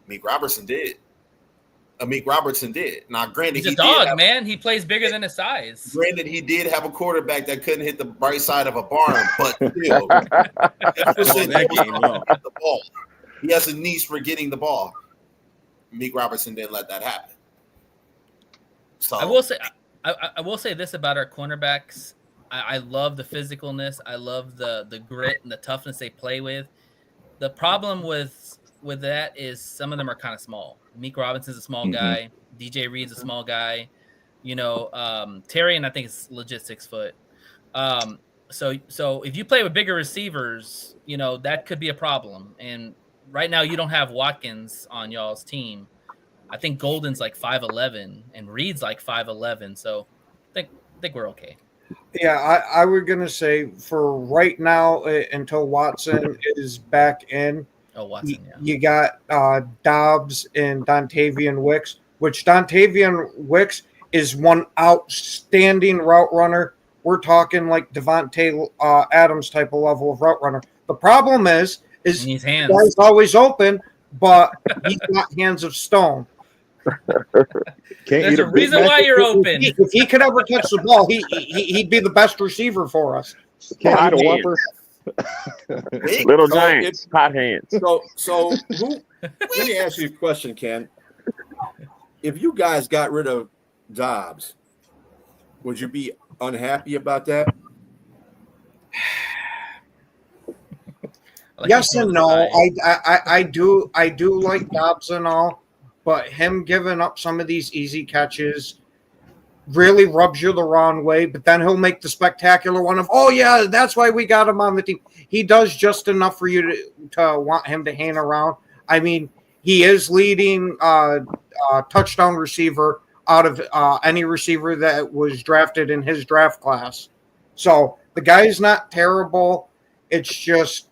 Meek Robertson did. Now, granted, he's a dog, man. He plays bigger than his size. Granted, he did have a quarterback that couldn't hit the right side of a barn, but still, Jefferson the ball. He has a niche for getting the ball. Meek Robertson didn't let that happen. So I will say this about our cornerbacks. I love the physicalness. I love the grit and the toughness they play with. The problem with that is some of them are kind of small. Meek Robinson's a small guy. DJ Reed's a small guy. Terry, and I think it's legit 6 foot. So if you play with bigger receivers, that could be a problem. And right now you don't have Watkins on y'all's team. I think Golden's like 5'11" and Reed's like 5'11". So I think we're okay. Yeah, I was gonna say for right now until Watson is back in. Oh, Watson, yeah. You got Dobbs and Dontavian Wicks, which Dontavian Wicks is one outstanding route runner. We're talking like Devontae Adams type of level of route runner. The problem is his hands. The guy's always open, but he's got hands of stone. There's a reason why you're open. If he could ever catch the ball, he'd be the best receiver for us. Can't eat a Whopper. Little giants, hot hands. So who? Let me ask you a question, Ken. If you guys got rid of Dobbs, would you be unhappy about that? Yes and no. I do like Dobbs and all, but him giving up some of these easy catches really rubs you the wrong way. But then he'll make the spectacular one of, oh yeah, that's why we got him on the team. He does just enough for you to want him to hang around. I mean, he is leading touchdown receiver out of any receiver that was drafted in his draft class. So the guy's not terrible. It's just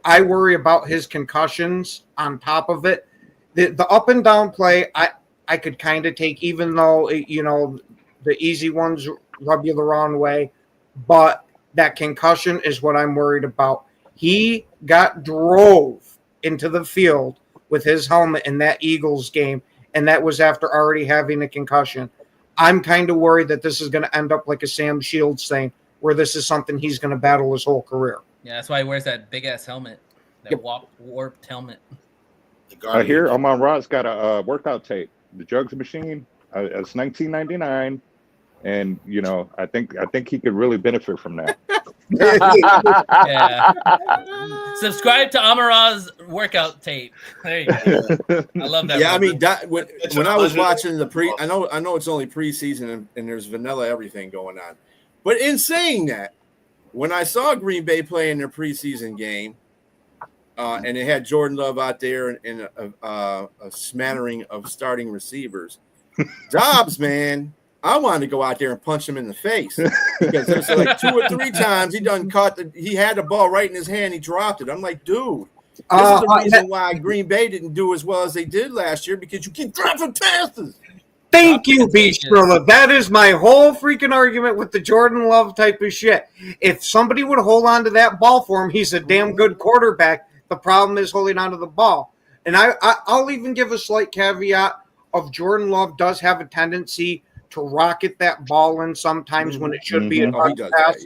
I worry about his concussions on top of it. The up and down play, I could kind of take, even though, the easy ones rub you the wrong way. But that concussion is what I'm worried about. He drove into the field with his helmet in that Eagles game, and that was after already having a concussion. I'm kind of worried that this is going to end up like a Sam Shields thing, where this is something he's going to battle his whole career. Yeah, that's why he wears that big-ass helmet, that warped helmet. Here, Amon Ra's got a workout tape. The Jugs machine. It's 1999, and I think he could really benefit from that. Yeah. Subscribe to Amara's workout tape. There you go. I love that. Yeah, I mean, when I was watching the I know it's only preseason and there's vanilla everything going on, but in saying that, when I saw Green Bay play in their preseason game, and they had Jordan Love out there and a smattering of starting receivers, Dobbs, man, I wanted to go out there and punch him in the face because there's like 2 or 3 times he had the ball right in his hand. He dropped it. I'm like, dude, this is the reason why Green Bay didn't do as well as they did last year, because you keep dropping passes. Thank you, Beach Gorilla. That is my whole freaking argument with the Jordan Love type of shit. If somebody would hold on to that ball for him, he's a damn good quarterback. The problem is holding on to the ball. And I'll even give a slight caveat of Jordan Love does have a tendency to rocket that ball in sometimes when it should be a pass.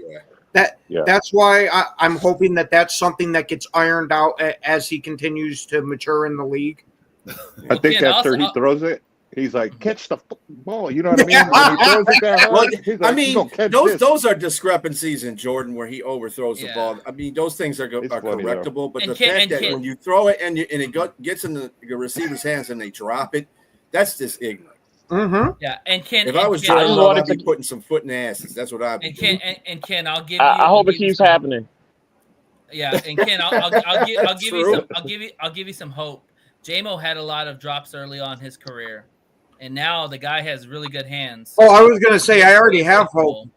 That's why I'm hoping that that's something that gets ironed out as he continues to mature in the league. I think after he throws it, he's like, catch the ball. You know what I mean? When he throws it that hard, he's like, I mean, those are discrepancies in Jordan where he overthrows the ball. I mean, those things are correctable. But the fact that when you throw it and it gets in the receiver's hands and they drop it, that's just ignorant. Mm-hmm. Yeah, if I was Jordan Love, I'd be putting some foot in the asses. That's what I'd be doing. And Ken, I'll give you. I hope it keeps happening. Yeah, and Ken, I'll give you some hope. J-Mo had a lot of drops early on in his career, and now the guy has really good hands. Oh, I was going to say, I already have hope.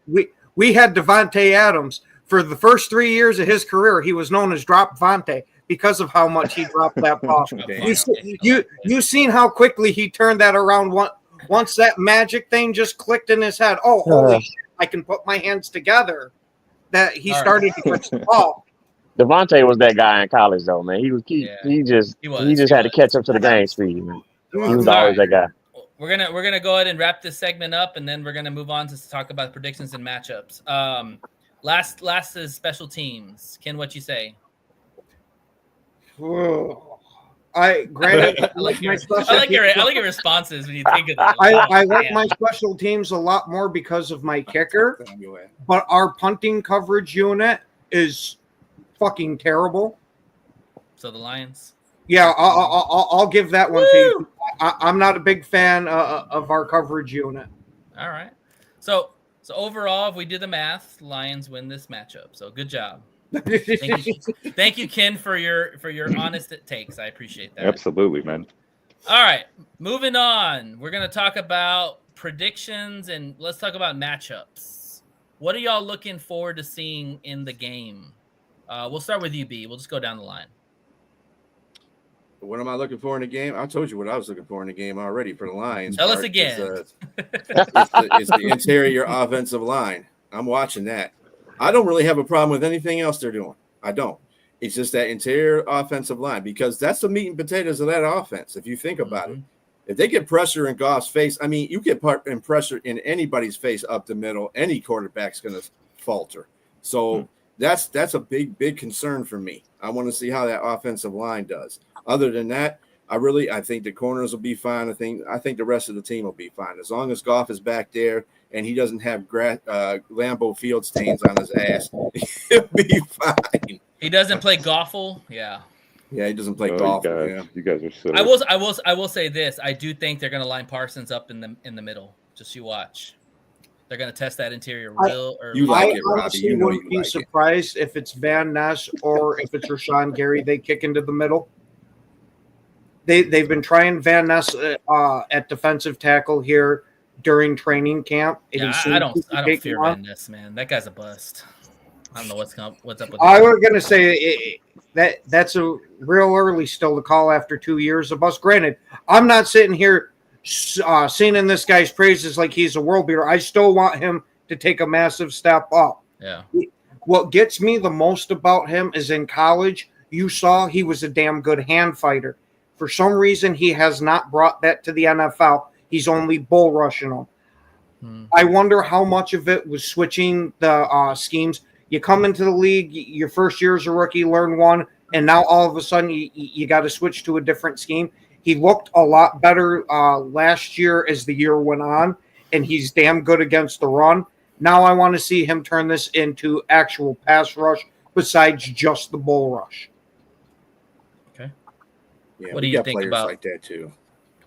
We had Devontae Adams. For the first 3 years of his career, he was known as Drop Vontae because of how much he dropped that ball. You've seen how quickly he turned that around once that magic thing just clicked in his head. Oh, holy shit, I can put my hands together. That he started to catch the ball. Devontae was that guy in college, though, man. He just had to catch up to the game speed, man. He was always that guy. We're gonna go ahead and wrap this segment up, and then we're gonna move on to talk about predictions and matchups. Last is special teams. Ken, what you say? I like your responses when you think of that. I like my special teams a lot more because of my kicker, but our punting coverage unit is fucking terrible. So the Lions. Yeah, I'll give that one to you. I'm not a big fan of our coverage unit. All right. So overall, if we do the math, Lions win this matchup. So good job. Thank you, Ken, for your honest takes. I appreciate that. Absolutely, man. All right, moving on. We're gonna talk about predictions and let's talk about matchups. What are y'all looking forward to seeing in the game? We'll start with you, B. We'll just go down the line. What am I looking for in the game? I told you what I was looking for in the game already for the Lions. Tell us again. It's the interior offensive line. I'm watching that. I don't really have a problem with anything else they're doing. I don't. It's just that interior offensive line because that's the meat and potatoes of that offense. If you think about it, if they get pressure in Goff's face, I mean, you get pressure in anybody's face up the middle, any quarterback's going to falter. So that's a big concern for me. I want to see how that offensive line does. Other than that, I think the corners will be fine. I think the rest of the team will be fine as long as Goff is back there and he doesn't have Lambeau Field stains on his ass. He'll be fine. He doesn't play Goffle. Yeah. Yeah, he doesn't play golf. You guys are silly. I will say this. I do think they're going to line Parsons up in the middle. Just you watch. They're going to test that interior real early. You like it, Robbie. You know wouldn't be surprised if it's Van Ness or if it's Rashawn Gary. They kick into the middle. They've been trying Van Ness at defensive tackle here during training camp. I don't fear Van Ness, man. That guy's a bust. I don't know what's up with that. I was going to say that's a real early still to call after 2 years of bust. Granted, I'm not sitting here singing this guy's praises like he's a world beater. I still want him to take a massive step up. Yeah. What gets me the most about him is in college, you saw he was a damn good hand fighter. For some reason, he has not brought that to the NFL. He's only bull rushing them. I wonder how much of it was switching the schemes. You come into the league, your first year as a rookie, learn one, and now all of a sudden you got to switch to a different scheme. He looked a lot better last year as the year went on, and he's damn good against the run. Now I want to see him turn this into actual pass rush besides just the bull rush. Yeah, what do you think about like that too?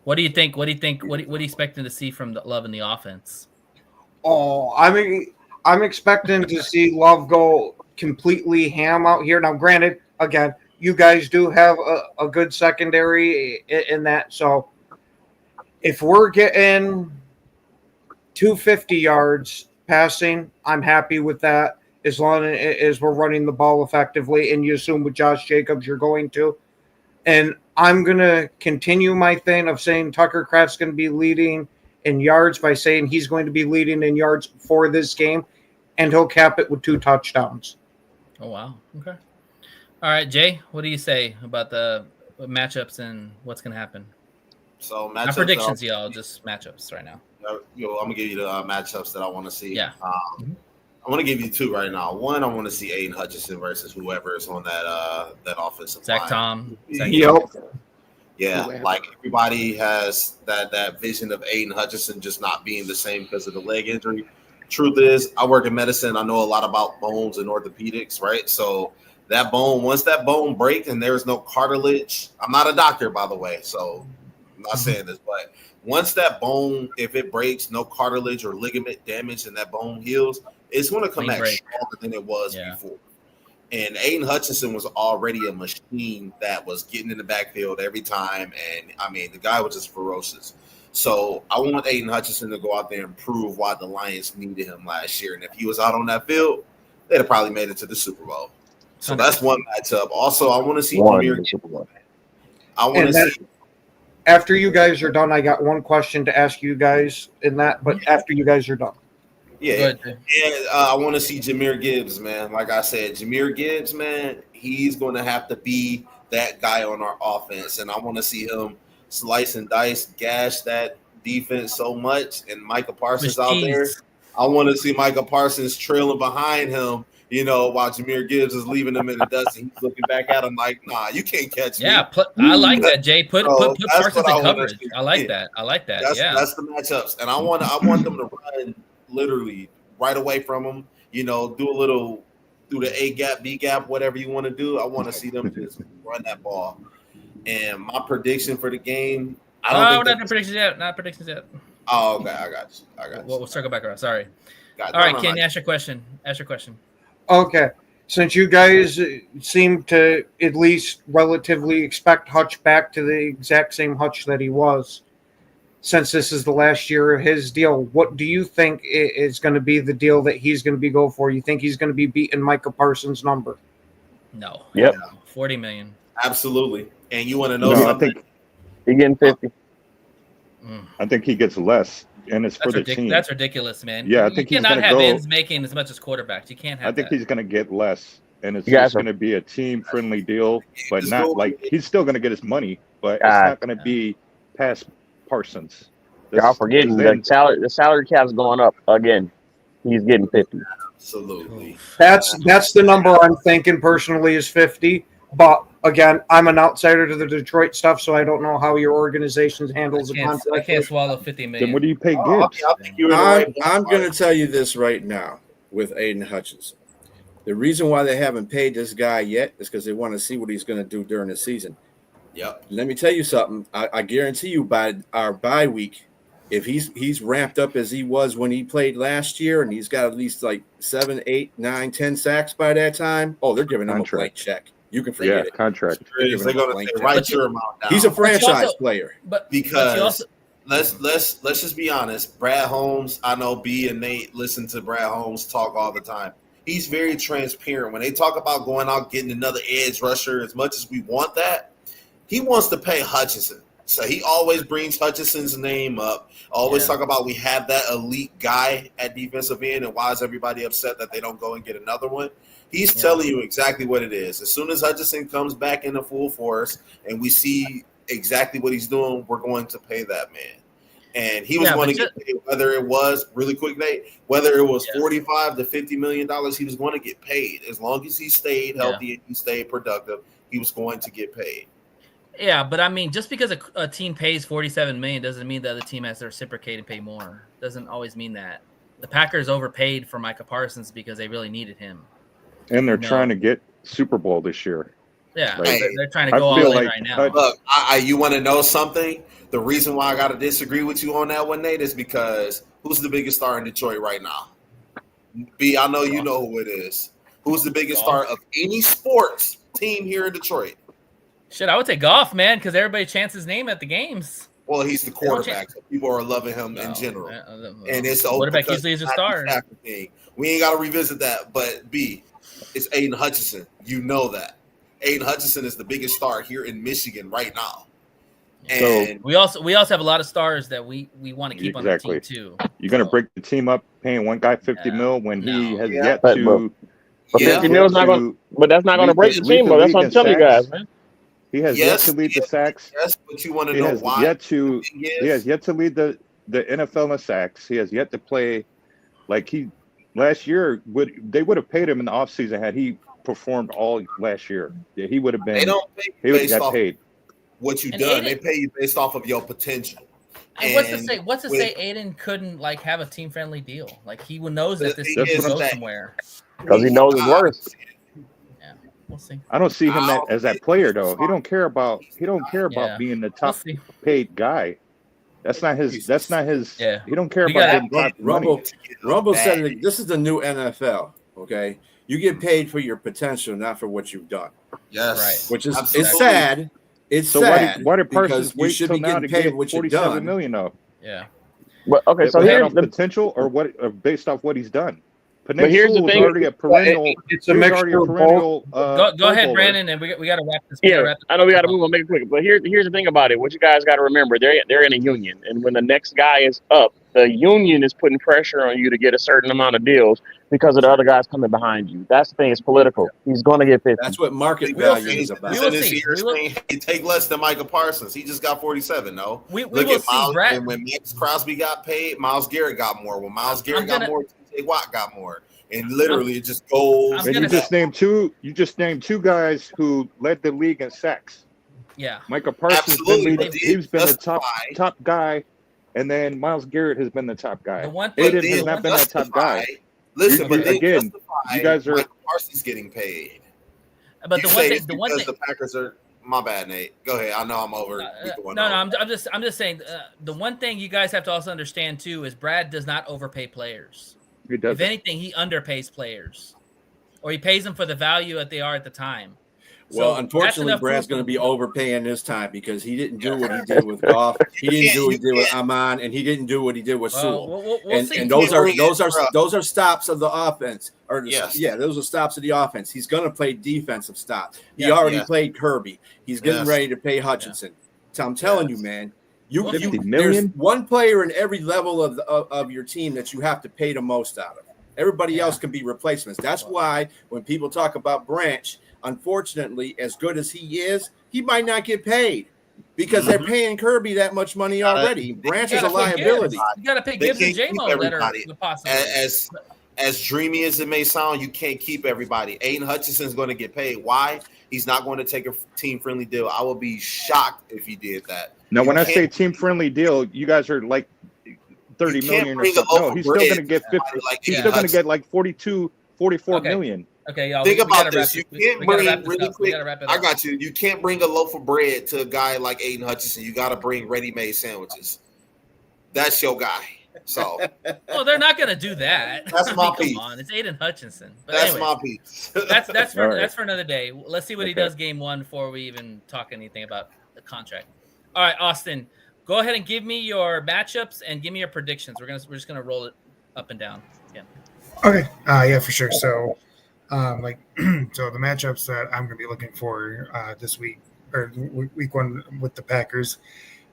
What do you think? What are you expecting to see from the Love in the offense? Oh, I'm expecting to see Love go completely ham out here. Now, granted, again, you guys do have a good secondary in that. So if we're getting 250 yards passing, I'm happy with that as long as we're running the ball effectively. And you assume with Josh Jacobs you're going to. And I'm going to continue my thing of saying Tucker Kraft's going to be leading in yards by saying he's going to be leading in yards for this game, and he'll cap it with 2 touchdowns. Oh, wow. Okay. All right, Jay, what do you say about the matchups and what's going to happen? So not predictions, y'all, just matchups right now. I'm going to give you the matchups that I want to see. Yeah. I want to give you 2 right now. One, I want to see Aiden Hutchinson versus whoever is on that offensive Zach line. Tom. Yeah, like everybody has that vision of Aiden Hutchinson just not being the same because of the leg injury. Truth is, I work in medicine. I know a lot about bones and orthopedics, right? So that bone, once that bone breaks and there's no cartilage, I'm not a doctor, by the way, so I'm not saying this, but once that bone, if it breaks, no cartilage or ligament damage and that bone heals, it's going to come back stronger than it was before. And Aiden Hutchinson was already a machine that was getting in the backfield every time. And, I mean, the guy was just ferocious. So I want Aiden Hutchinson to go out there and prove why the Lions needed him last year. And if he was out on that field, they'd have probably made it to the Super Bowl. So that's one matchup. Also, I want to see Jameer. I want to see. After you guys are done, I got one question to ask you guys in that, but after you guys are done. Yeah, and I want to see Jahmyr Gibbs, man. Like I said, Jahmyr Gibbs, man, he's going to have to be that guy on our offense, and I want to see him slice and dice, gash that defense so much, and Micah Parsons out there. I want to see Micah Parsons trailing behind him, while Jahmyr Gibbs is leaving him in the dust, and he's looking back at him like, nah, you can't catch me. Yeah, I like that, Jay. Put Parsons in coverage. I like that. That's the matchups, and I want them to run literally right away from him. Do a little through the A gap, B gap, whatever you want to do. I want to see them just run that ball. And my prediction for the game, not predictions yet. Not predictions yet. Oh, okay. I got you. We'll circle back around. Sorry. All right, Ken, ask your question. Okay. Since you guys seem to at least relatively expect Hutch back to the exact same Hutch that he was, since this is the last year of his deal, what do you think is going to be the deal that he's going to be going for? You think he's going to be beating Micah Parsons' number? No. Yep. $40 million. Absolutely. And you want to know something? I think he's getting 50. I think he gets less, and it's for the team. That's ridiculous, man. Yeah, I think you cannot have ends making as much as quarterbacks. You can't have. I think he's going to get less, and it's just going to be a team-friendly deal, but not like he's still going to get his money, but it's not going to be past Parsons. Y'all forgetting the salary cap's going up again. He's getting 50. Absolutely. That's the number I'm thinking personally is 50. But again, I'm an outsider to the Detroit stuff, so I don't know how your organization handles the contract. I can't swallow $50 million. Then what do you pay Gibbs? I'm going to tell you this right now with Aiden Hutchinson. The reason why they haven't paid this guy yet is because they want to see what he's going to do during the season. Yep. Let me tell you something. I guarantee you by our bye week, if he's ramped up as he was when he played last year, and he's got at least like 7, 8, 9, 10 sacks by that time, they're giving him a blank check. You can forget it. Contract. They're going to write your amount down. He's a franchise player. Because let's just be honest. Brad Holmes, I know B and Nate listen to Brad Holmes talk all the time. He's very transparent. When they talk about going out getting another edge rusher, as much as we want that, he wants to pay Hutchinson. So he always brings Hutchinson's name up. Always talk about we have that elite guy at defensive end, and why is everybody upset that they don't go and get another one? He's telling you exactly what it is. As soon as Hutchinson comes back into full force and we see exactly what he's doing, we're going to pay that man. And he was going to get paid, whether it was really quick, Nate, whether it was $45 to $50 million, he was going to get paid. As long as he stayed healthy and he stayed productive, he was going to get paid. Yeah, but I mean, just because a team pays $47 million doesn't mean the other team has to reciprocate and pay more. Doesn't always mean that. The Packers overpaid for Micah Parsons because they really needed him. And they're trying to get Super Bowl this year. Yeah, they're trying to go all in right now. Look, you want to know something? The reason why I got to disagree with you on that one, Nate, is because who's the biggest star in Detroit right now? B, I know you know who it is. Who's the biggest star of any sports team here in Detroit? Shit, I would say Goff, man, because everybody chants his name at the games. Well, he's the quarterback, so people are loving him in general. And it's the quarterback usually is a star. Thing. We ain't got to revisit that, but B, it's Aiden Hutchinson. You know that. Aiden Hutchinson is the biggest star here in Michigan right now. And we also have a lot of stars that we want to keep on the team too. You're going to break the team up paying one guy $50 million when he has yet to. But $50 million is not going. But that's not going to break the team. But that's what I'm telling you guys, man. He has yet to lead the sacks. Yes, but you want to know why? He has yet to lead the NFL in sacks. He has yet to play like he last year. They would have paid him in the offseason had he performed all last year. Yeah, he would have been. They don't pay he would have got paid. What you've done, they pay you based off of your potential. And what's to say Aiden couldn't like have a team friendly deal? Like he knows that this team will go somewhere because he knows his worth. We'll see. I don't see him as that player though. He don't care about being the top paid guy. That's not his. Yeah. He don't care about Rumble said this is the new NFL. Okay, you get paid for your potential, not for what you've done. Yes, right. Which is it's sad. It's so sad. Why did Parsons wait till till now to get $47 million though? Yeah. But okay, so here's the potential, or what based off what he's done. But here's the thing: already a perennial. It's a mixture of both. Go ahead, Brandon, and we got to wrap this. I know we got to move on, make it quick. But here's the thing about it: what you guys got to remember, they're in a union, and when the next guy is up, the union is putting pressure on you to get a certain amount of deals because of the other guys coming behind you. That's the thing. It's political. He's going to get 50. That's what market We will value see. is about. We will This see. year We will- saying, hey, take less than Micah Parsons. He just got 47. No, We look will at see. Miles. Brad, And when Max Crosby got paid, Miles Garrett got more. When Miles Garrett got more, TJ Watt got more. And literally, it just goes. And you just named two guys who led the league in sacks. Yeah, Micah Parsons he's been the top guy, and then Miles Garrett has been the top guy. The one thing, Aiden has not been that top guy. Listen, but again, you guys are. Micah Parsons getting paid. But the one thing, the Packers are. My bad, Nate. Go ahead. I know I'm over. I'm just saying. The one thing you guys have to also understand too is Brad does not overpay players. He doesn't. If anything, he underpays players, or he pays them for the value that they are at the time. Well, So unfortunately, Brad's going to be overpaying this time because he didn't do what he did with Goff. He didn't do what he did with Amon, and he didn't do what he did with Sewell. We'll see. And those are stops of the offense. Those are stops of the offense. He's going to play defensive stops. He already played Kirby. He's getting ready to pay Hutchinson. So I'm telling you, man, there's one player in every level of your team that you have to pay the most out of. Everybody else can be replacements. That's why when people talk about Branch, unfortunately, as good as he is, he might not get paid because they're paying Kirby that much money already. Branch is a liability. You got to pay Gibbs and J-Mo that are possible. As dreamy as it may sound, you can't keep everybody. Aiden Hutchinson is going to get paid. Why? He's not going to take a team-friendly deal. I would be shocked if he did that. Now, when I say team-friendly deal, you guys are like 30 million or something. No, he's still going to get 50. He's still going to get like 42, 44 million. Okay, y'all. Think about this. You can't bring really quick. I got you. You can't bring a loaf of bread to a guy like Aiden Hutchinson. You got to bring ready-made sandwiches. That's your guy. So, well, they're not going to do that. That's my piece. Come on, it's Aiden Hutchinson. But that's anyways, my piece. that's for another day. Let's see what he does game one before we even talk anything about the contract. All right, Austin, go ahead and give me your matchups and give me your predictions. We're just gonna roll it up and down. Yeah. Okay. Yeah, for sure. So, so the matchups that I'm gonna be looking for this week or week one with the Packers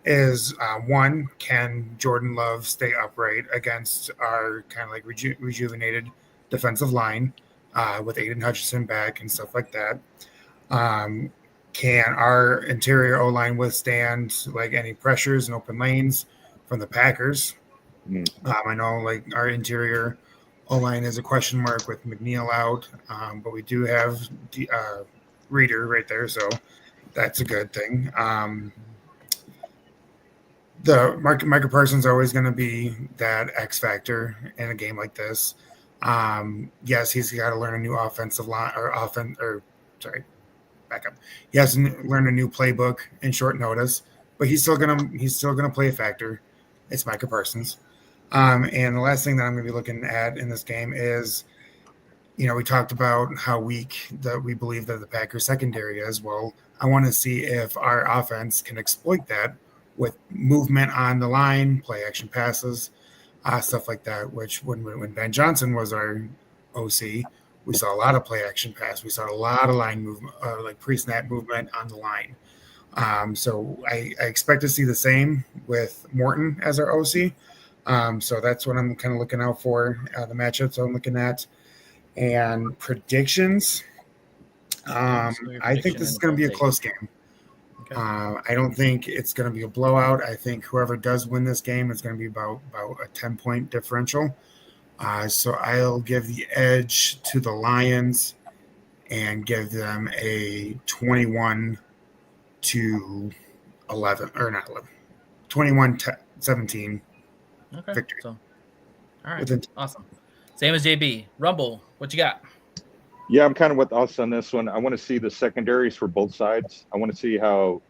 is one, can Jordan Love stay upright against our kind of like rejuvenated defensive line with Aiden Hutchinson back and stuff like that? Can our interior O-line withstand like any pressures and open lanes from the Packers? I know like our interior O-line is a question mark with McNeil out, but we do have Reader right there, so that's a good thing. The Micah Parsons always going to be that X factor in a game like this. Yes, he's got to learn a new offensive line back up. He has to learn a new playbook in short notice, but he's still gonna play a factor. It's Micah Parsons. And the last thing that I'm going to be looking at in this game is, we talked about how weak that we believe that the Packers secondary is. Well, I want to see if our offense can exploit that with movement on the line, play action passes, stuff like that, which when Ben Johnson was our OC, we saw a lot of play action pass. We saw a lot of line movement, like pre-snap movement on the line. So I expect to see the same with Morton as our OC. So that's what I'm kind of looking out for, the matchups I'm looking at. And predictions, I think this is going to be a close game. Okay. I don't think it's going to be a blowout. I think whoever does win this game is going to be about a 10-point differential. So I'll give the edge to the Lions and give them a 21-11, or not 11, 21-17 victory. So, all right, awesome. Same as JB. Rumble, what you got? Yeah, I'm kind of with us on this one. I want to see the secondaries for both sides. I want to see how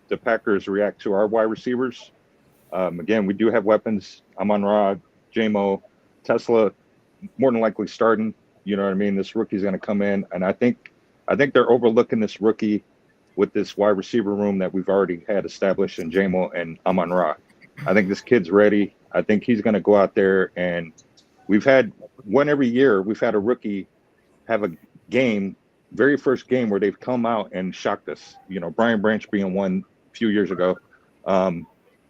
the Packers react to our wide receivers. Again, we do have weapons. Amon-Ra, J-Mo, Tesla, more than likely starting. You know what I mean? This rookie's going to come in, and I think they're overlooking this rookie with this wide receiver room that we've already had established in J-Mo and Amon-Ra. I think this kid's ready. I think he's going to go out there, and we've had one every year. We've had a rookie have a game, very first game where they've come out and shocked us. Brian Branch being one a few years ago. And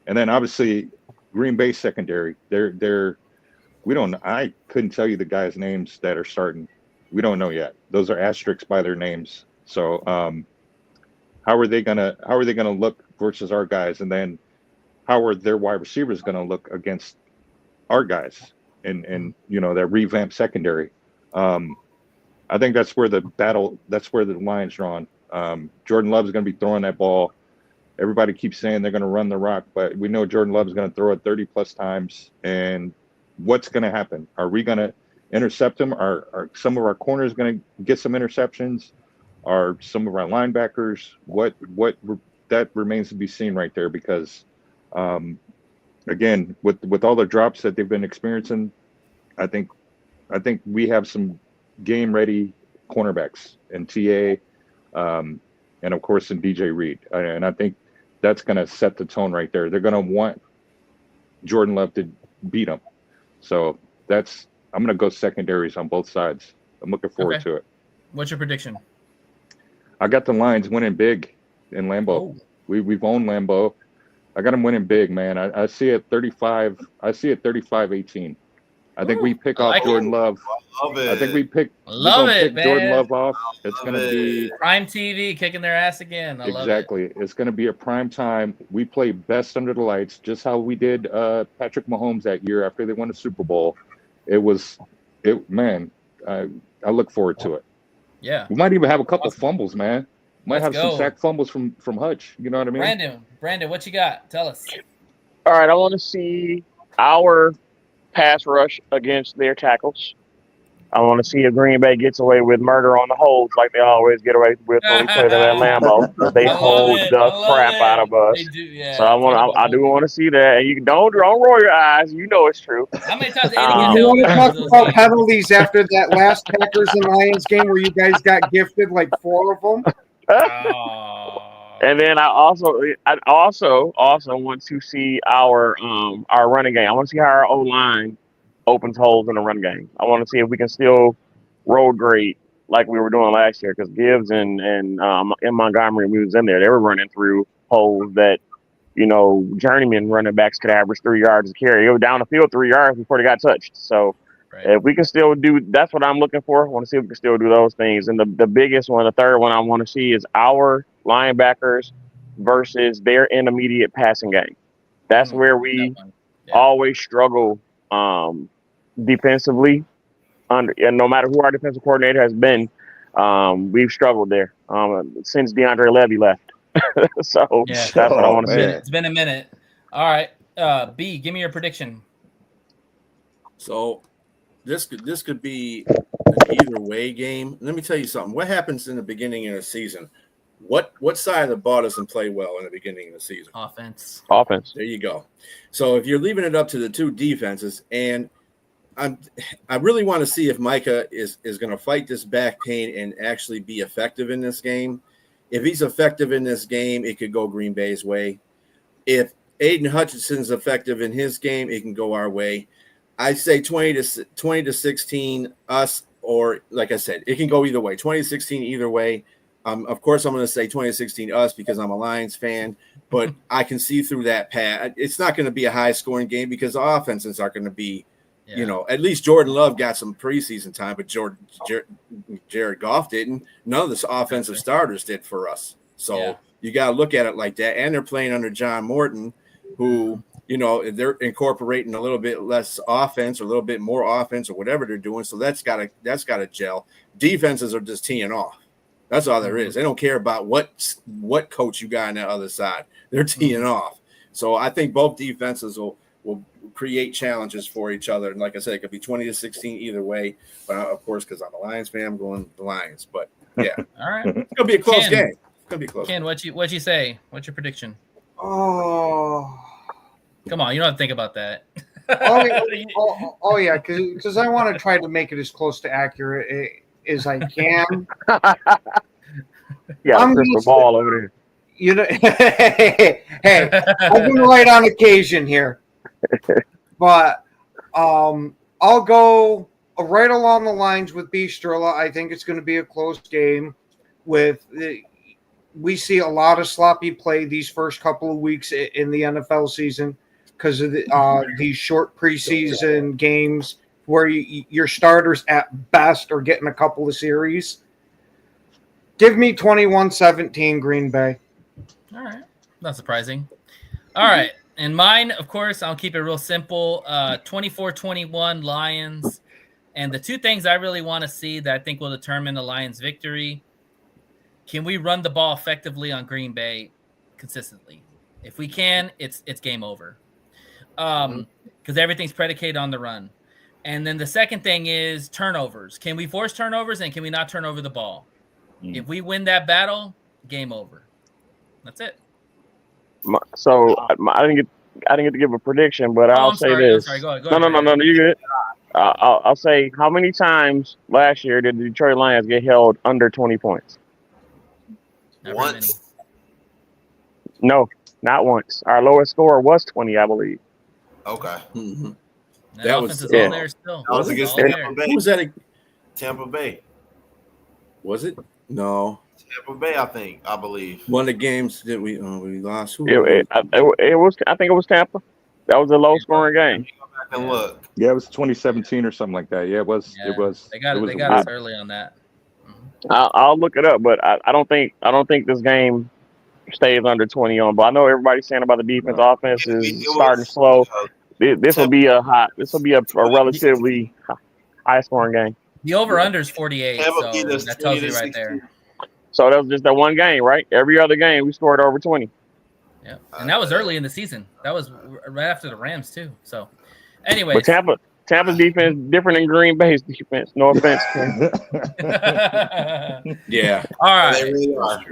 then obviously Green Bay secondary. We don't. I couldn't tell you the guys' names that are starting. We don't know yet. Those are asterisks by their names. So how are they gonna look versus our guys, and then how are their wide receivers gonna look against our guys and that revamped secondary? I think that's where the line's drawn. Jordan Love's gonna be throwing that ball. Everybody keeps saying they're gonna run the rock, but we know Jordan Love's gonna throw it 30 plus times. And what's gonna happen? Are we gonna intercept him? Are some of our corners gonna get some interceptions? Are some of our linebackers? What that remains to be seen right there, because again, with all the drops that they've been experiencing, I think we have some game ready cornerbacks in TA, and of course in DJ Reed, and I think that's going to set the tone right there. They're going to want Jordan Love to beat them, so I'm going to go secondaries on both sides. I'm looking forward to it. What's your prediction? I got the Lions winning big in Lambeau. Oh. We've owned Lambeau. I got them winning big, man. I see it 35. I see it 35-18. I think we pick off Jordan Love. I love it. I think we pick Jordan Love off. It's going to be Prime TV kicking their ass again. I love it. It's going to be a prime time. We play best under the lights, just how we did Patrick Mahomes that year after they won the Super Bowl. Man, I look forward to it. Yeah. We might even have a couple fumbles, man. Might have some sack fumbles from Hutch. You know what I mean? Brandon, what you got? Tell us. All right, I want to see our pass rush against their tackles. I want to see if Green Bay gets away with murder on the holds like they always get away with when we play them at Lambeau. They hold the crap out of us. So I do want to see that. And you don't roll your eyes. You know it's true. How many times you want to talk about penalties after that last Packers and Lions game where you guys got gifted like 4 of them? And then I also want to see our running game. I want to see how our O-line opens holes in the run game. I want to see if we can still road grade like we were doing last year, because Gibbs and in Montgomery, we was in there. They were running through holes that, journeyman running backs could average 3 yards a carry. They were down the field 3 yards before they got touched. So if we can still do, that's what I'm looking for. I want to see if we can still do those things. And the biggest one, the third one I want to see is our linebackers versus their intermediate passing game. That's where we always struggle defensively. And no matter who our defensive coordinator has been, we've struggled there since DeAndre Levy left. So that's what I want to see. It's been a minute. All right, B, give me your prediction. So this could be an either way game. Let me tell you something. What happens in the beginning of the season? What side of the ball doesn't play well in the beginning of the season? Offense. There you go. So if you're leaving it up to the two defenses, and I really want to see if Micah is going to fight this back pain and actually be effective in this game. If he's effective in this game, it could go Green Bay's way. If Aiden Hutchinson's effective in his game, it can go our way. I say 20 to 16 us, or like I said, it can go either way. 20-16 either way. Of course, I'm going to say 20-16 us because I'm a Lions fan, but I can see through that path. It's not going to be a high-scoring game because the offenses are going to be, at least Jordan Love got some preseason time, but Jared Goff didn't. None of the offensive starters did for us. So you got to look at it like that. And they're playing under John Morton, who – they're incorporating a little bit less offense or a little bit more offense or whatever they're doing. So that's got to gel. Defenses are just teeing off. That's all there is. They don't care about what coach you got on that other side. They're teeing off. So I think both defenses will create challenges for each other. And like I said, it could be 20-16 either way. But of course, because I'm a Lions fan, I'm going the Lions. But yeah, all right, it's gonna be a close game. It's gonna be close. Ken, what you say? What's your prediction? Oh. Come on, you don't have to think about that. Yeah, because I want to try to make it as close to accurate as I can. Yeah, crystal ball over there. Hey, I'm going right on occasion here. But I'll go right along the lines with B. Strilla. I think it's going to be a close game. We see a lot of sloppy play these first couple of weeks in the NFL season. because of these short preseason games where your starters at best are getting a couple of series. Give me 21-17 Green Bay. All right. Not surprising. All right. And mine, of course, I'll keep it real simple. 24-21 Lions. And the two things I really want to see that I think will determine the Lions' victory, can we run the ball effectively on Green Bay consistently? If we can, it's game over. Because everything's predicated on the run. And then the second thing is turnovers. Can we force turnovers and can we not turn over the ball? If we win that battle, game over. That's it. So I didn't get to give a prediction, but I'll say this. I'm sorry. Go ahead. No, you good. I'll say, how many times last year did the Detroit Lions get held under 20 points? Once. No, not once. Our lowest score was 20, I believe. Okay. Mm-hmm. That was all there still. That was against Tampa Bay. Who was that? Tampa Bay. Was it? No. Tampa Bay, I believe. One of the games that we lost. Who It was. I think it was Tampa. That was a low scoring game. Go back and look. Yeah, it was 2017 or something like that. Yeah, it was. Yeah, It was. They got it us early on that. I'll look it up, but I don't think this game stays under 20 on. But I know everybody's saying about the defense. Offense is starting slow. This will be a relatively high scoring game. The over under is 48, so that tells you right there. So that was just that one game, right? Every other game we scored over 20. Yeah, and that was early in the season. That was right after the Rams too. So, anyway, but Tampa's defense different than Green Bay's defense. No offense. Yeah. All right. They really are.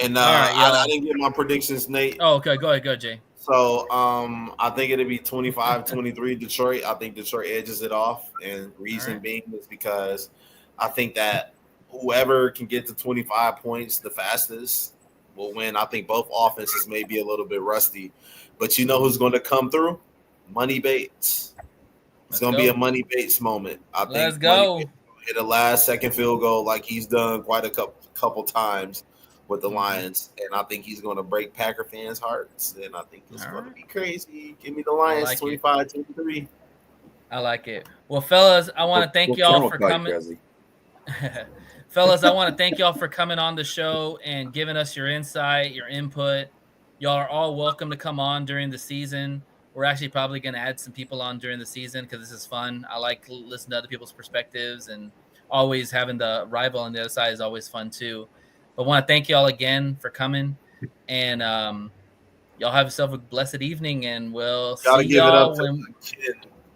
And I didn't get my predictions, Nate. Oh, okay. Go ahead, Jay. So I think it'll be 25-23 Detroit. I think Detroit edges it off. And reason being is because I think that whoever can get to 25 points the fastest will win. I think both offenses may be a little bit rusty. But you know who's going to come through? Money Bates. It's going to be a Money Bates moment. I think Let's go. Hit a last-second field goal like he's done quite a couple times with the Lions, and I think he's going to break Packer fans' hearts, and I think it's going to be crazy. Give me the Lions 25-23. I like it. Well, fellas, I want to thank y'all for coming. Fellas, I want to thank y'all for coming on the show and giving us your insight, your input. Y'all are all welcome to come on during the season. We're actually probably going to add some people on during the season because this is fun. I like listening to other people's perspectives, and always having the rival on the other side is always fun too. But I want to thank y'all again for coming, and y'all have yourself a blessed evening, and we'll see y'all when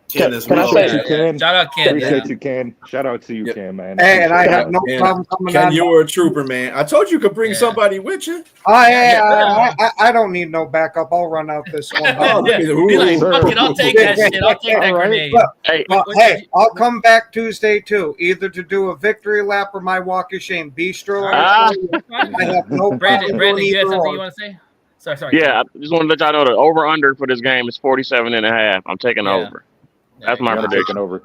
Ken as well. Shout out Ken. Appreciate you, Ken. Shout out to you, Ken, man. Hey, and I have no problem coming Ken, on. you were a trooper, man. I told you could bring somebody with you. I don't need no backup. I'll run out this one. Be like, fuck it, I'll take that shit. I'll take that grenade. Hey, I'll come back Tuesday too, either to do a victory lap or my walk of shame. Bistro. I have no Brandon, you had something you want to say? Sorry. Yeah, I just want to let y'all know the over-under for this game is 47.5. I'm taking over. That's my prediction. I'm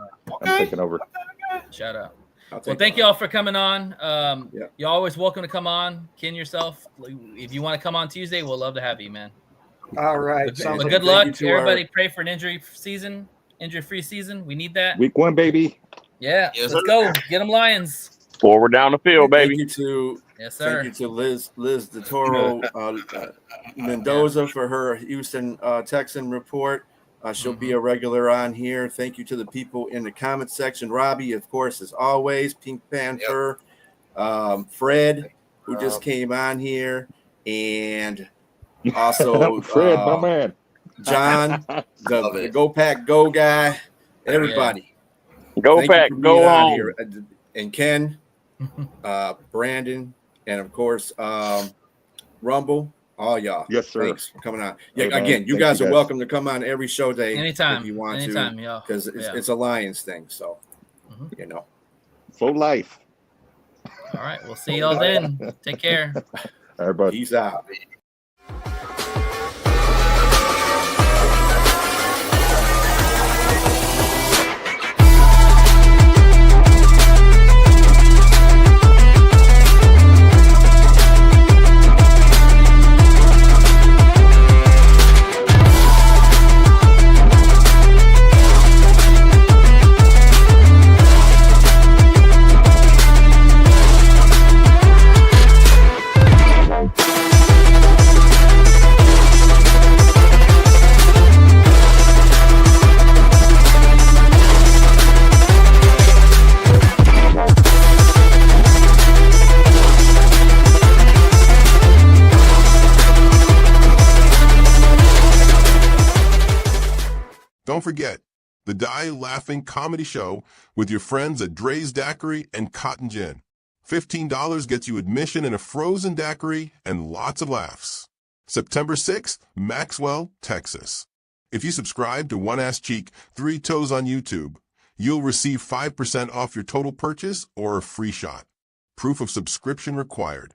taking over. Shout out. Well, thank you all for coming on. You're always welcome to come on. Ken, yourself, if you want to come on Tuesday, we'll love to have you, man. All right. But good luck. Everybody pray for an injury-free season. We need that. Week 1, baby. Yeah, let's go. Get them Lions. Forward down the field, baby. Thank you to Liz the Toro Mendoza for her Houston Texan report. She'll be a regular on here. Thank you to the people in the comment section. Robbie, of course, as always. Pink Panther. Fred, who just came on here. And also Fred, my man. John, the Go Pack Go guy. Everybody. Go Pack, go home. Here. And Ken, Brandon, and of course, Rumble. All y'all. Yes, sir. Thanks for coming on. Yeah, again, you guys are welcome to come on every show day anytime if you want to, because it's a Lions thing. So, you know, full life. All right, we'll see y'all then. Take care. All right, bud. Peace out. don't forget, the Die Laughing Comedy Show with your friends at Dre's Daiquiri and Cotton Gin. $15 gets you admission in a frozen daiquiri and lots of laughs. September 6th, Maxwell, Texas. If you subscribe to One Ass Cheek, Three Toes on YouTube, you'll receive 5% off your total purchase or a free shot. Proof of subscription required.